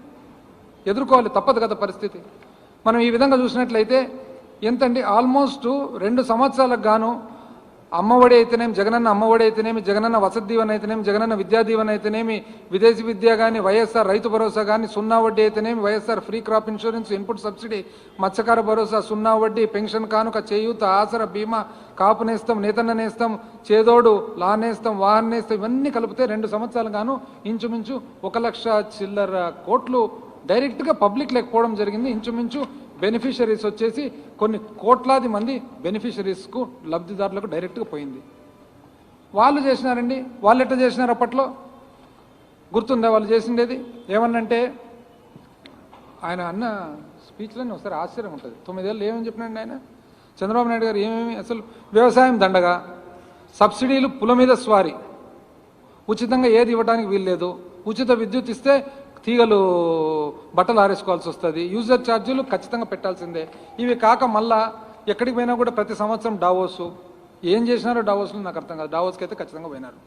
ఎదుర్కోవాలి, తప్పదు కదా పరిస్థితి. మనం ఈ విధంగా చూసినట్లయితే ఎంతండి, ఆల్మోస్ట్ 2 సంవత్సరాలకు గాను అమ్మఒడి అయితేనేమి, జగనన్న అమ్మఒడి అయితేనేమి, జగనన్న వసతి దీవెన అయితేనేమి, జగనన్న విద్యా దీవెన అయితేనేమి, విదేశీ విద్య కానీ, వైఎస్ఆర్ రైతు భరోసా కానీ, 0 వడ్డీ అయితేనేమి, YSR free crop insurance, input subsidy, మత్స్యకార భరోసా, 0 వడ్డీ, పెన్షన్ కానుక, చేయూత, ఆసర, బీమా, కాపు నేస్తం, నేతన్న నేస్తం, చేదోడు, లా నేస్తం, వాహన నేస్తం, ఇవన్నీ కలిపితే 2 సంవత్సరాలు గాను ఇంచుమించు 1 లక్ష చిల్లర కోట్లు డైరెక్ట్గా పబ్లిక్ లేకపోవడం జరిగింది. ఇంచుమించు బెనిఫిషరీస్ వచ్చేసి కొన్ని కోట్లాది మంది బెనిఫిషరీస్కు, లబ్ధిదారులకు డైరెక్ట్గా పోయింది. వాళ్ళు చేసినారండి. వాళ్ళు ఎట్లా చేసినారు? అప్పట్లో గుర్తుందా వాళ్ళు చేసిండేది? ఏమన్నంటే ఆయన అన్న స్పీచ్లోనే ఒకసారి ఆశ్చర్యం ఉంటుంది. 9 ఏళ్ళు ఏమని చెప్పినాడు ఆయన? చంద్రబాబు నాయుడు గారు ఏమేమి అసలు వ్యవసాయం దండగా, సబ్సిడీలు పుల మీద స్వారీ, ఉచితంగా ఏది ఇవ్వడానికి వీల్లేదు, ఉచిత విద్యుత్ ఇస్తే తీగలు బట్టలు ఆరేసుకోవాల్సి వస్తుంది, యూజర్ ఛార్జీలు ఖచ్చితంగా పెట్టాల్సిందే. ఇవి కాక మళ్ళా ఎక్కడికి పోయినా కూడా ప్రతి సంవత్సరం డావోసు, ఏం చేసినారో డావోస్లో నాకు అర్థం కాదు. డావోస్కి అయితే ఖచ్చితంగా పోయినారు.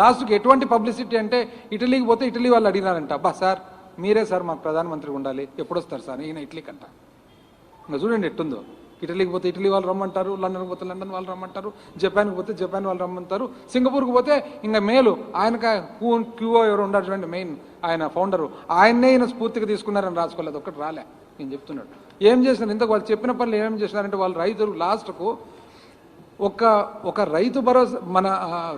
లాస్ట్కి ఎటువంటి పబ్లిసిటీ అంటే ఇటలీకి పోతే ఇటలీ వాళ్ళు అడిగినారంట, అబ్బా సార్ మీరే సార్ మాకు ప్రధానమంత్రి ఉండాలి, ఎప్పుడు వస్తారు సార్ ఈయన ఇటలీకి అంట. ఇంకా చూడండి ఎట్టుందో. ఇటలీకి పోతే ఇటలీ వాళ్ళు రమ్మంటారు, లండన్కి పోతే లండన్ వాళ్ళు రమ్మంటారు, జపాన్కి పోతే జపాన్ వాళ్ళు రమ్మంటారు, సింగపూర్కి పోతే ఇంకా మేలు ఆయనక క్యూఓ ఎవరు ఉన్నారు చూడండి, మెయిన్ ఆయన ఫౌండరు, ఆయన్నే ఈయన స్ఫూర్తిగా తీసుకున్నారని రాసుకోలేదు, ఒక్కటి రాలే. నేను చెప్తున్నాడు ఏం చేసినారు ఇంతకు వాళ్ళు చెప్పిన పనులు ఏమేమి చేసినారంటే, వాళ్ళు రైతులు లాస్ట్కు ఒక రైతు భరోసా, మన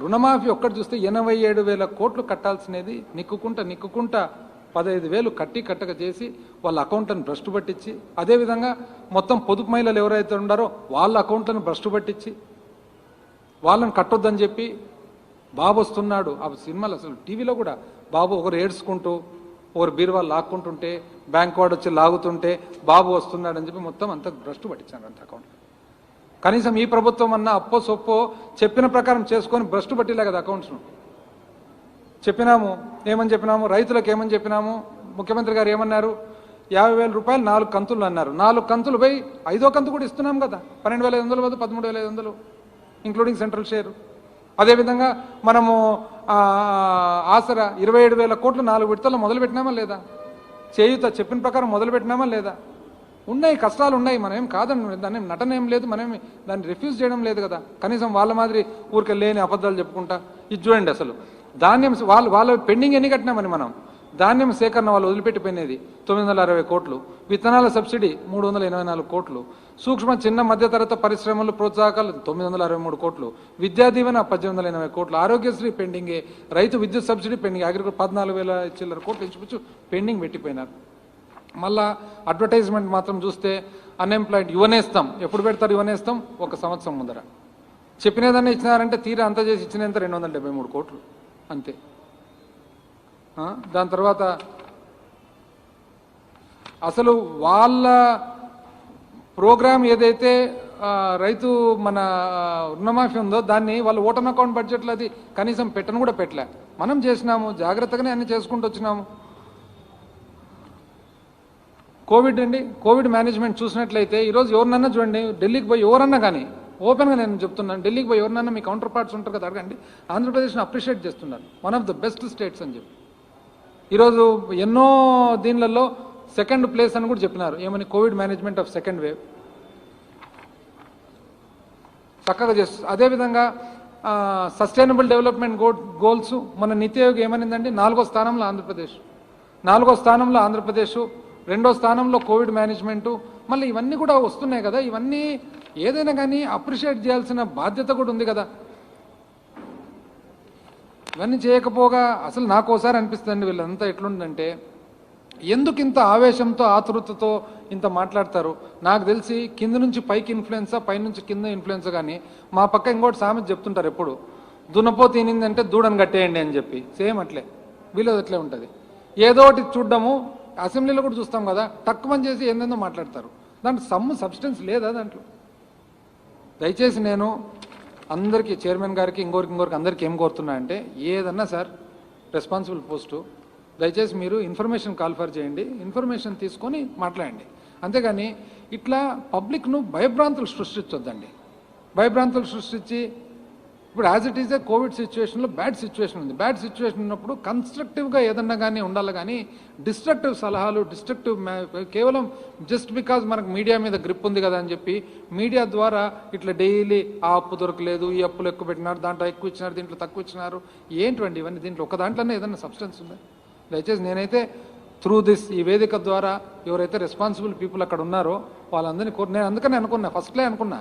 రుణమాఫీ ఒక్కటి చూస్తే 87,000 కోట్లు కట్టాల్సినది నిక్కుకుంటా 15,000 కట్టక చేసి వాళ్ళ అకౌంట్లను భ్రష్టు పట్టించి, అదేవిధంగా మొత్తం పొదుపు మహిళలు ఎవరైతే ఉన్నారో వాళ్ళ అకౌంట్లను భ్రష్టు పట్టించి వాళ్ళని కట్టొద్దని చెప్పి బాబు వస్తున్నాడు. ఆ సినిమాలు అసలు టీవీలో కూడా బాబు ఒకరు ఏడ్చుకుంటూ ఒకరు బీరువాళ్ళు లాక్కుంటుంటే, బ్యాంక్ వాడు వచ్చి లాగుతుంటే బాబు వస్తున్నాడని చెప్పి మొత్తం అంతా భ్రష్టు పట్టించాడు అంత అకౌంట్. కనీసం ఈ ప్రభుత్వం అన్నా అప్పో సొప్పో చెప్పిన ప్రకారం చేసుకొని భ్రష్టు పట్టిలే కదా అకౌంట్స్ను. చెప్పినాము, ఏమని చెప్పినాము, రైతులకు ఏమని చెప్పినాము, ముఖ్యమంత్రి గారు ఏమన్నారు, 50,000 రూపాయలు 4 కంతులు అన్నారు. 4 కంతులు పోయి 5వ కంతు కూడా ఇస్తున్నాం కదా, 12,500 వద్ద 13,500 ఇంక్లూడింగ్ సెంట్రల్ షేర్. అదేవిధంగా మనము ఆసరా 27,000 కోట్లు 4 విడతల్లో మొదలు పెట్టినామా లేదా? చేయూత చెప్పిన ప్రకారం మొదలు పెట్టినామా లేదా? ఉన్నాయి, కష్టాలు ఉన్నాయి, మనం ఏం కాదని దాన్ని నటన ఏం లేదు, మనం దాన్ని రిఫ్యూజ్ చేయడం లేదు కదా. కనీసం వాళ్ళ మాదిరి ఊరికే లేని అబద్ధాలు చెప్పుకుంటా. ఇది చూడండి, అసలు ధాన్యం వాళ్ళ పెండింగ్ ఎన్ని కట్టినామని మనం ధాన్యం సేకరణ వాళ్ళు వదిలిపెట్టిపోయినది 960 కోట్లు, విత్తనాల సబ్సిడీ 384 కోట్లు, సూక్ష్మ చిన్న మధ్యతరగతి పరిశ్రమలు ప్రోత్సాహకాలు 963 కోట్లు, విద్యా దీవెన 1880 కోట్లు, ఆరోగ్యశ్రీ పెండింగే, రైతు విద్యుత్ సబ్సిడీ పెండింగ్, అగ్రికల్చర్ 14,000 చిల్లర కోట్లు ఇంచుమించు పెండింగ్ పెట్టిపోయినారు. మళ్ళా అడ్వర్టైజ్మెంట్ మాత్రం చూస్తే అన్ఎంప్లాయిడ్ యువనేస్తాం ఎప్పుడు పెడతారు? యువనేస్తాం 1 సంవత్సరం ముందర చెప్పినదన్నా ఇచ్చినారంటే తీరా అంతా చేసి ఇచ్చినంత 273 కోట్లు అంతే. దాని తర్వాత అసలు వాళ్ళ ప్రోగ్రామ్ ఏదైతే రైతు మన రుణమాఫీ ఉందో దాన్ని వాళ్ళు ఓటన్ అకౌంట్ బడ్జెట్లో అది కనీసం పెట్టను కూడా పెట్టలే. మనం చేసినాము, జాగ్రత్తగానే అన్ని చేసుకుంటూ వచ్చినాము. కోవిడ్ అండి, కోవిడ్ మేనేజ్మెంట్ చూసినట్లయితే ఈరోజు ఎవరినన్నా చూడండి, ఢిల్లీకి పోయి ఎవరన్నా కానీ ఓపెన్గా నేను చెప్తున్నాను, ఢిల్లీకి పోయి ఎవరినన్నా మీ కౌంటర్ పార్ట్స్ ఉంటారు కదా అడగండి, ఆంధ్రప్రదేశ్ని అప్రిషియేట్ చేస్తున్నారు, one of the best states అని చెప్పి. ఈరోజు ఎన్నో దీనిలలో సెకండ్ ప్లేస్ అని కూడా చెప్పినారు. ఏమని? Covid management of second wave చక్కగా చేస్తుంది. అదేవిధంగా సస్టైనబుల్ డెవలప్మెంట్ గోల్స్ మన నీతి ఆయోగ్ ఏమనిందండి? 4వ స్థానంలో ఆంధ్రప్రదేశ్, 4వ స్థానంలో ఆంధ్రప్రదేశ్, 2వ స్థానంలో కోవిడ్ మేనేజ్మెంటు. మళ్ళీ ఇవన్నీ కూడా వస్తున్నాయి కదా, ఇవన్నీ ఏదైనా కానీ అప్రిషియేట్ చేయాల్సిన బాధ్యత కూడా ఉంది కదా. ఇవన్నీ చేయకపోగా అసలు నాకు ఒకసారి అనిపిస్తుంది వీళ్ళంతా ఎట్లుందంటే ఎందుకు ఇంత ఆవేశంతో ఆతృతతో ఇంత మాట్లాడతారు. నాకు తెలిసి కింద నుంచి పైకి ఇన్ఫ్లుయెన్సా, పైనుంచి కింద ఇన్ఫ్లుయెన్సా. కానీ మా పక్క ఇంకోటి సామెత చెప్తుంటారు ఎప్పుడు, దున్నపో తినిందంటే దూడని కట్టేయండి అని చెప్పి. సేమ్ అట్లే వీళ్ళది అట్లే ఉంటుంది. ఏదో ఒకటి చూడ్డము, అసెంబ్లీలో కూడా చూస్తాం కదా, తక్కువ చేసి ఏందేందో మాట్లాడతారు. దాంట్లో సబ్స్టెన్స్ లేదా దాంట్లో? దయచేసి నేను అందరికీ, చైర్మన్ గారికి, ఇంకోరికి అందరికీ ఏం కోరుతున్నా అంటే, ఏదన్నా సార్ రెస్పాన్సిబుల్ పోస్టు, దయచేసి మీరు ఇన్ఫర్మేషన్ కాల్ఫర్ చేయండి, ఇన్ఫర్మేషన్ తీసుకొని మాట్లాడండి. అంతేగాని ఇట్లా పబ్లిక్ను భయభ్రాంతులు సృష్టించొద్దండి. భయభ్రాంతులు సృష్టించి ఇప్పుడు as it is a Covid సిచ్యువేషన్లో బ్యాడ్ సిచ్యువేషన్ ఉంది. బ్యాడ్ సిచ్యువేషన్ ఉన్నప్పుడు కన్స్ట్రక్టివ్గా ఏదన్నా కానీ ఉండాలి. కానీ డిస్ట్రక్టివ్ సలహాలు, కేవలం జస్ట్ బికాజ్ మనకు మీడియా మీద గ్రిప్ ఉంది కదా అని చెప్పి మీడియా ద్వారా ఇట్లా డైలీ ఆ అప్పు దొరకలేదు, ఈ అప్పులు ఎక్కువ పెట్టినారు, దాంట్లో ఎక్కువ ఇచ్చినారు, దీంట్లో తక్కువ ఇచ్చినారు, ఏంటండి ఇవన్నీ? దీంట్లో ఒక దాంట్లోనే ఏదన్నా సబ్స్టెన్స్ ఉందా? దయచేసి నేనైతే త్రూ దిస్ ఈ వేదిక ద్వారా ఎవరైతే రెస్పాన్సిబుల్ పీపుల్ అక్కడ ఉన్నారో వాళ్ళందరినీ నేను అందుకని అనుకున్నా, ఫస్ట్లే అనుకున్నా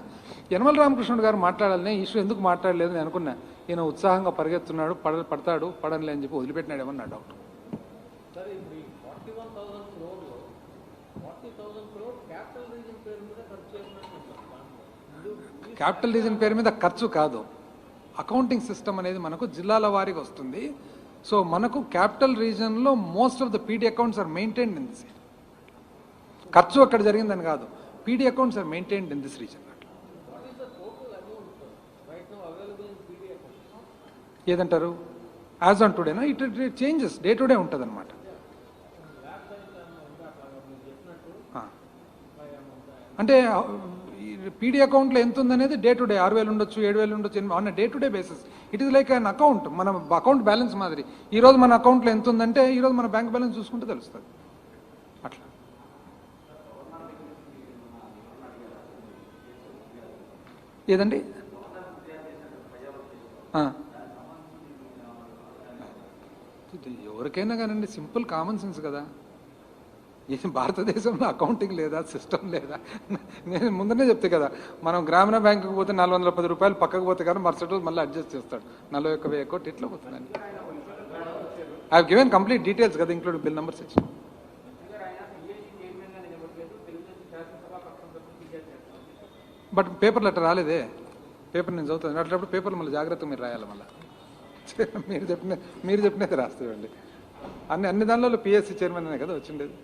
యనమల రామకృష్ణుడు గారు మాట్లాడాలని, ఇష్యూ ఎందుకు మాట్లాడలేదు నేను అనుకున్నా. ఈయన ఉత్సాహంగా పరిగెత్తున్నాడు, పడతాడు, పడనిలే అని చెప్పి వదిలిపెట్టినాడు ఏమన్నా డౌట్. క్యాపిటల్ రీజన్ పేరు మీద ఖర్చు కాదు, అకౌంటింగ్ సిస్టమ్ అనేది మనకు జిల్లాల వారీగా వస్తుంది. సో మనకు క్యాపిటల్ రీజన్లో most of the PD accounts are maintained in this. ఖర్చు అక్కడ జరిగిందని కాదు, PD accounts are maintained in this region. ఏదంటారు? యాజ్ ఆన్ టుడేనా? It changes day to day ఉంటుంది అనమాట. అంటే పీడీ అకౌంట్లో ఎంత ఉందనేది డే టు డే 6,000 ఉండొచ్చు, 7,000 ఉండొచ్చు, on day to day basis. It is like an account, మన అకౌంట్ బ్యాలెన్స్ మాదిరి. ఈరోజు మన అకౌంట్లో ఎంత ఉందంటే ఈరోజు మన బ్యాంక్ బ్యాలెన్స్ చూసుకుంటే తెలుస్తుంది. అట్లా ఏదండి? ఎవరికైనా కానండి సింపుల్ కామన్ సెన్స్ కదా. భారతదేశంలో అకౌంటింగ్ లేదా, సిస్టమ్ లేదా? నేను ముందనే చెప్తే కదా, మనం గ్రామీణ బ్యాంకుకి పోతే 410 రూపాయలు పక్కకు పోతే కానీ మరుసటి రోజు మళ్ళీ అడ్జస్ట్ చేస్తాడు, 41,000 కోట్లు ఇట్లా పోతుందండి. I have given complete details కదా, ఇంక్లూడ్ బిల్ నెంబర్స్ ఇచ్చి. బట్ పేపర్లు అట్లా రాలేదే, పేపర్ నేను చదువుతాను అట్లప్పుడు పేపర్లు మళ్ళీ జాగ్రత్తగా మీరు రాయాలి. మళ్ళీ మీరు చెప్పినది రాస్తామండి. అన్ని దానిలో పిఎస్సి చైర్మన్ అనే కదా వచ్చిండేది.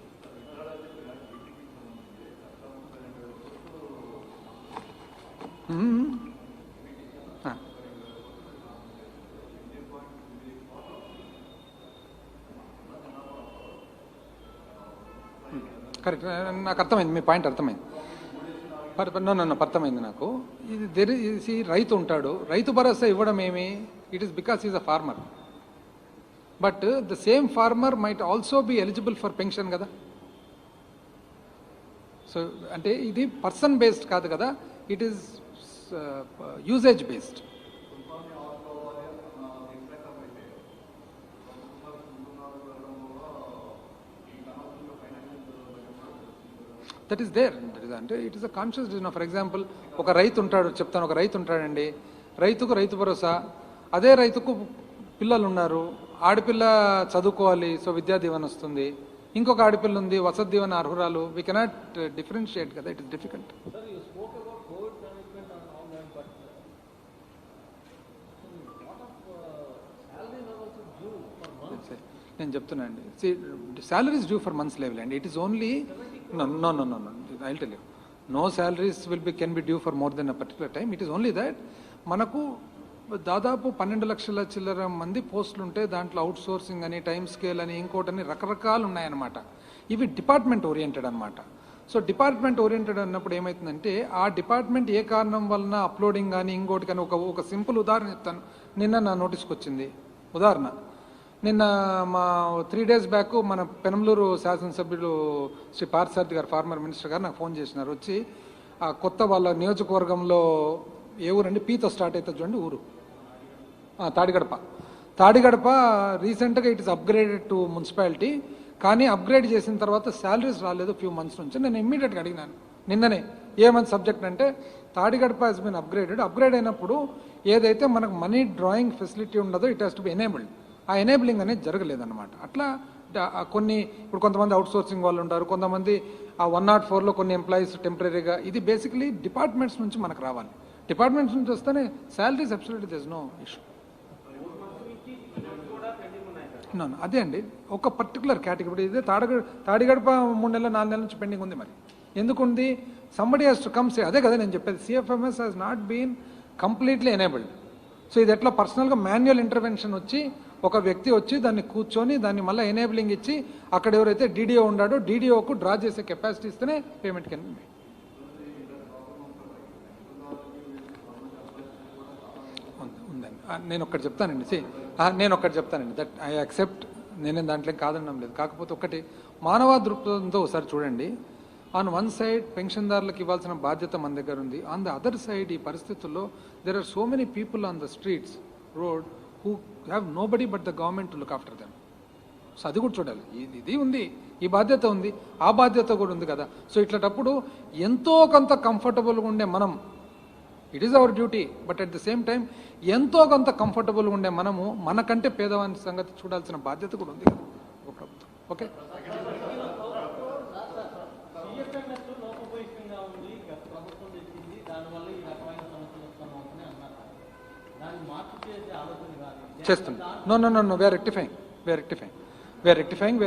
కరెక్ట్, నాకు అర్థమైంది, మీ పాయింట్ అర్థమైంది. అర్థమైంది నాకు. ఇది రైతు ఉంటాడు, రైతు భరోసా ఇవ్వడం ఏమి? It is because is a farmer. But the same farmer might also be eligible for pension కదా. సో అంటే ఇది పర్సన్ బేస్డ్ కాదు కదా, it is usage based. That is there. అంటే it is a conscious decision. For example ఒక రైతు ఉంటాడు, చెప్తాను, ఒక రైతు ఉంటాడండి, రైతుకు రైతు భరోసా, అదే రైతుకు పిల్లలు ఉన్నారు, ఆడపిల్ల చదువుకోవాలి, సో విద్యా దీవెన వస్తుంది, ఇంకొక ఆడపిల్ల ఉంది, Vasathi Deevena అర్హురాలు. We cannot differentiate కదా, ఇట్ ఇస్ డిఫికల్ట్. నేను చెప్తున్నా అండి, salaries due for months level and it is only no I'll tell you, no salaries can be due for more than a particular time. It is only that మనకు దాదాపు 12 లక్షల చిల్లర మంది పోస్టులు ఉంటే దాంట్లో అవుట్ సోర్సింగ్ అని, టైం స్కేల్ అని, ఇంకోటని రకరకాలు ఉన్నాయన్నమాట. ఇవి డిపార్ట్మెంట్ ఓరియంటెడ్ అనమాట. సో డిపార్ట్మెంట్ ఓరియంటెడ్ అన్నప్పుడు ఏమవుతుందంటే ఆ డిపార్ట్మెంట్ ఏ కారణం వలన అప్లోడింగ్ కానీ ఇంకోటి కానీ, ఒక సింపుల్ ఉదాహరణ చెప్తాను. నిన్న నా నోటీస్కి వచ్చింది ఉదాహరణ. నిన్న మా 3 days బ్యాక్ మన పెనంలూరు శాసనసభ్యులు శ్రీ పార్థసారథి గారు, ఫార్మర్ మినిస్టర్ గారు నాకు ఫోన్ చేసినారు. వచ్చి ఆ కొత్త వాళ్ళ నియోజకవర్గంలో ఏ ఊరండి, పీతో స్టార్ట్ అవుతుంది చూడండి ఊరు, తాడిగడప రీసెంట్గా it is upgraded to municipality. కానీ అప్గ్రేడ్ చేసిన తర్వాత శాలరీస్ రాలేదు ఫ్యూ మంత్స్ నుంచి. నేను ఇమ్మీడియట్గా అడిగినాను నిన్ననే, ఏమని సబ్జెక్ట్ అంటే తాడిగడప హెస్ బీన్ అప్గ్రేడ్ అయినప్పుడు ఏదైతే మనకు మనీ డ్రాయింగ్ ఫెసిలిటీ ఉండదో it has to be enabled. ఆ ఎనేబులింగ్ అనేది జరగలేదన్నమాట. అట్లా కొన్ని ఇప్పుడు కొంతమంది అవుట్ సోర్సింగ్ వాళ్ళు ఉంటారు, కొంతమంది ఆ 104లో కొన్ని ఎంప్లాయీస్ టెంపరీగా. ఇది బేసికలీ డిపార్ట్మెంట్స్ నుంచి మనకు రావాలి. డిపార్ట్మెంట్స్ నుంచి వస్తేనే salaries absolutely there is no issue. అదే అండి, ఒక పర్టికులర్ కేటగిరీ. ఇదే తాడిగడప 3 నెలలు 4 నెలల నుంచి పెండింగ్ ఉంది. మరి ఎందుకుంది? Somebody has to come say. అదే కదా నేను చెప్పేది, CFMS has not been completely enabled. So ఇది ఎట్లా పర్సనల్గా మాన్యువల్ ఇంటర్వెన్షన్ వచ్చి ఒక వ్యక్తి వచ్చి దాన్ని కూర్చొని దాన్ని మళ్ళీ ఎనేబులింగ్ ఇచ్చి అక్కడ ఎవరైతే డీడీఓ ఉన్నాడో డీడీఓకు డ్రా చేసే కెపాసిటీ ఇస్తేనే పేమెంట్ కెన్ బి. ఉందండి. నేను ఒక్కటి చెప్తానండి, దట్ ఐ యాక్సెప్ట్. నేనేం దాంట్లో కాదనడం లేదు. కాకపోతే ఒకటి మానవ దృక్పథంతో ఒకసారి చూడండి. ఆన్ వన్ సైడ్ పెన్షన్దారులకు ఇవ్వాల్సిన బాధ్యత మన దగ్గర ఉంది. ఆన్ ద అదర్ సైడ్ ఈ పరిస్థితుల్లో there are so many people on the streets, road, who have nobody but the government to look after them. So అది కూడా చూడాలి. ఇది ఉంది, ఈ బాధ్యత ఉంది, ఆ బాధ్యత కూడా ఉంది కదా. సో ఇట్లాంటప్పుడు ఎంతో కొంత కంఫర్టబుల్గా ఉండే మనం, it is our duty, but at the same time ఎంతో కొంత కంఫర్టబుల్గా ఉండే మనము మనకంటే పేదవాని సంగతి చూడాల్సిన బాధ్యత కూడా ఉంది కదా ఒక ప్రభుత్వం. ఓకే, చేస్తున్నా. No, we are rectifying, we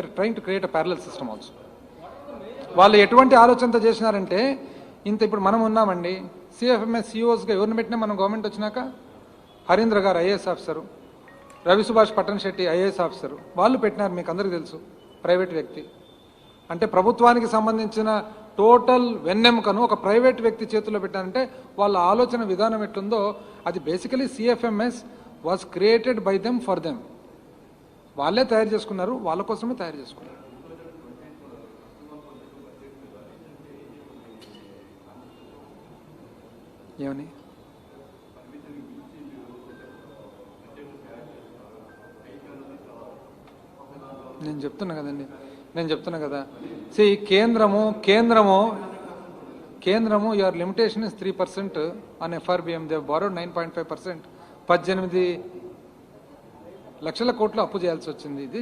are trying to create a parallel system also. వాళ్ళు ఎటువంటి ఆలోచనతో చేసినారంటే, ఇంత ఇప్పుడు మనం ఉన్నామండి, సిఎఫ్ఎంఎస్ సిఇఓస్గా ఎవరిని పెట్టినా మనం గవర్నమెంట్ వచ్చినాక, Harindra garu IAS officer, Ravi Subhash Pattan Shetty IAS officer, వాళ్ళు పెట్టినారు. మీకు అందరికీ తెలుసు, ప్రైవేట్ వ్యక్తి. అంటే ప్రభుత్వానికి సంబంధించిన టోటల్ వెన్నెముకను ఒక ప్రైవేట్ వ్యక్తి చేతుల్లో పెట్టారంటే వాళ్ళ ఆలోచన విధానం ఎట్లుందో అది basically CFMS was created by them for them. వాళ్ళే తయారు చేసుకున్నారు, వాళ్ళ కోసమే తయారు చేసుకున్నారు. ఏమని నేను చెప్తున్నా కదా. కేంద్రము your limitation is 3% on FRBM. They borrowed 9.5%. 18 లక్షల కోట్లు అప్పు చేయాల్సి వచ్చింది. ఇది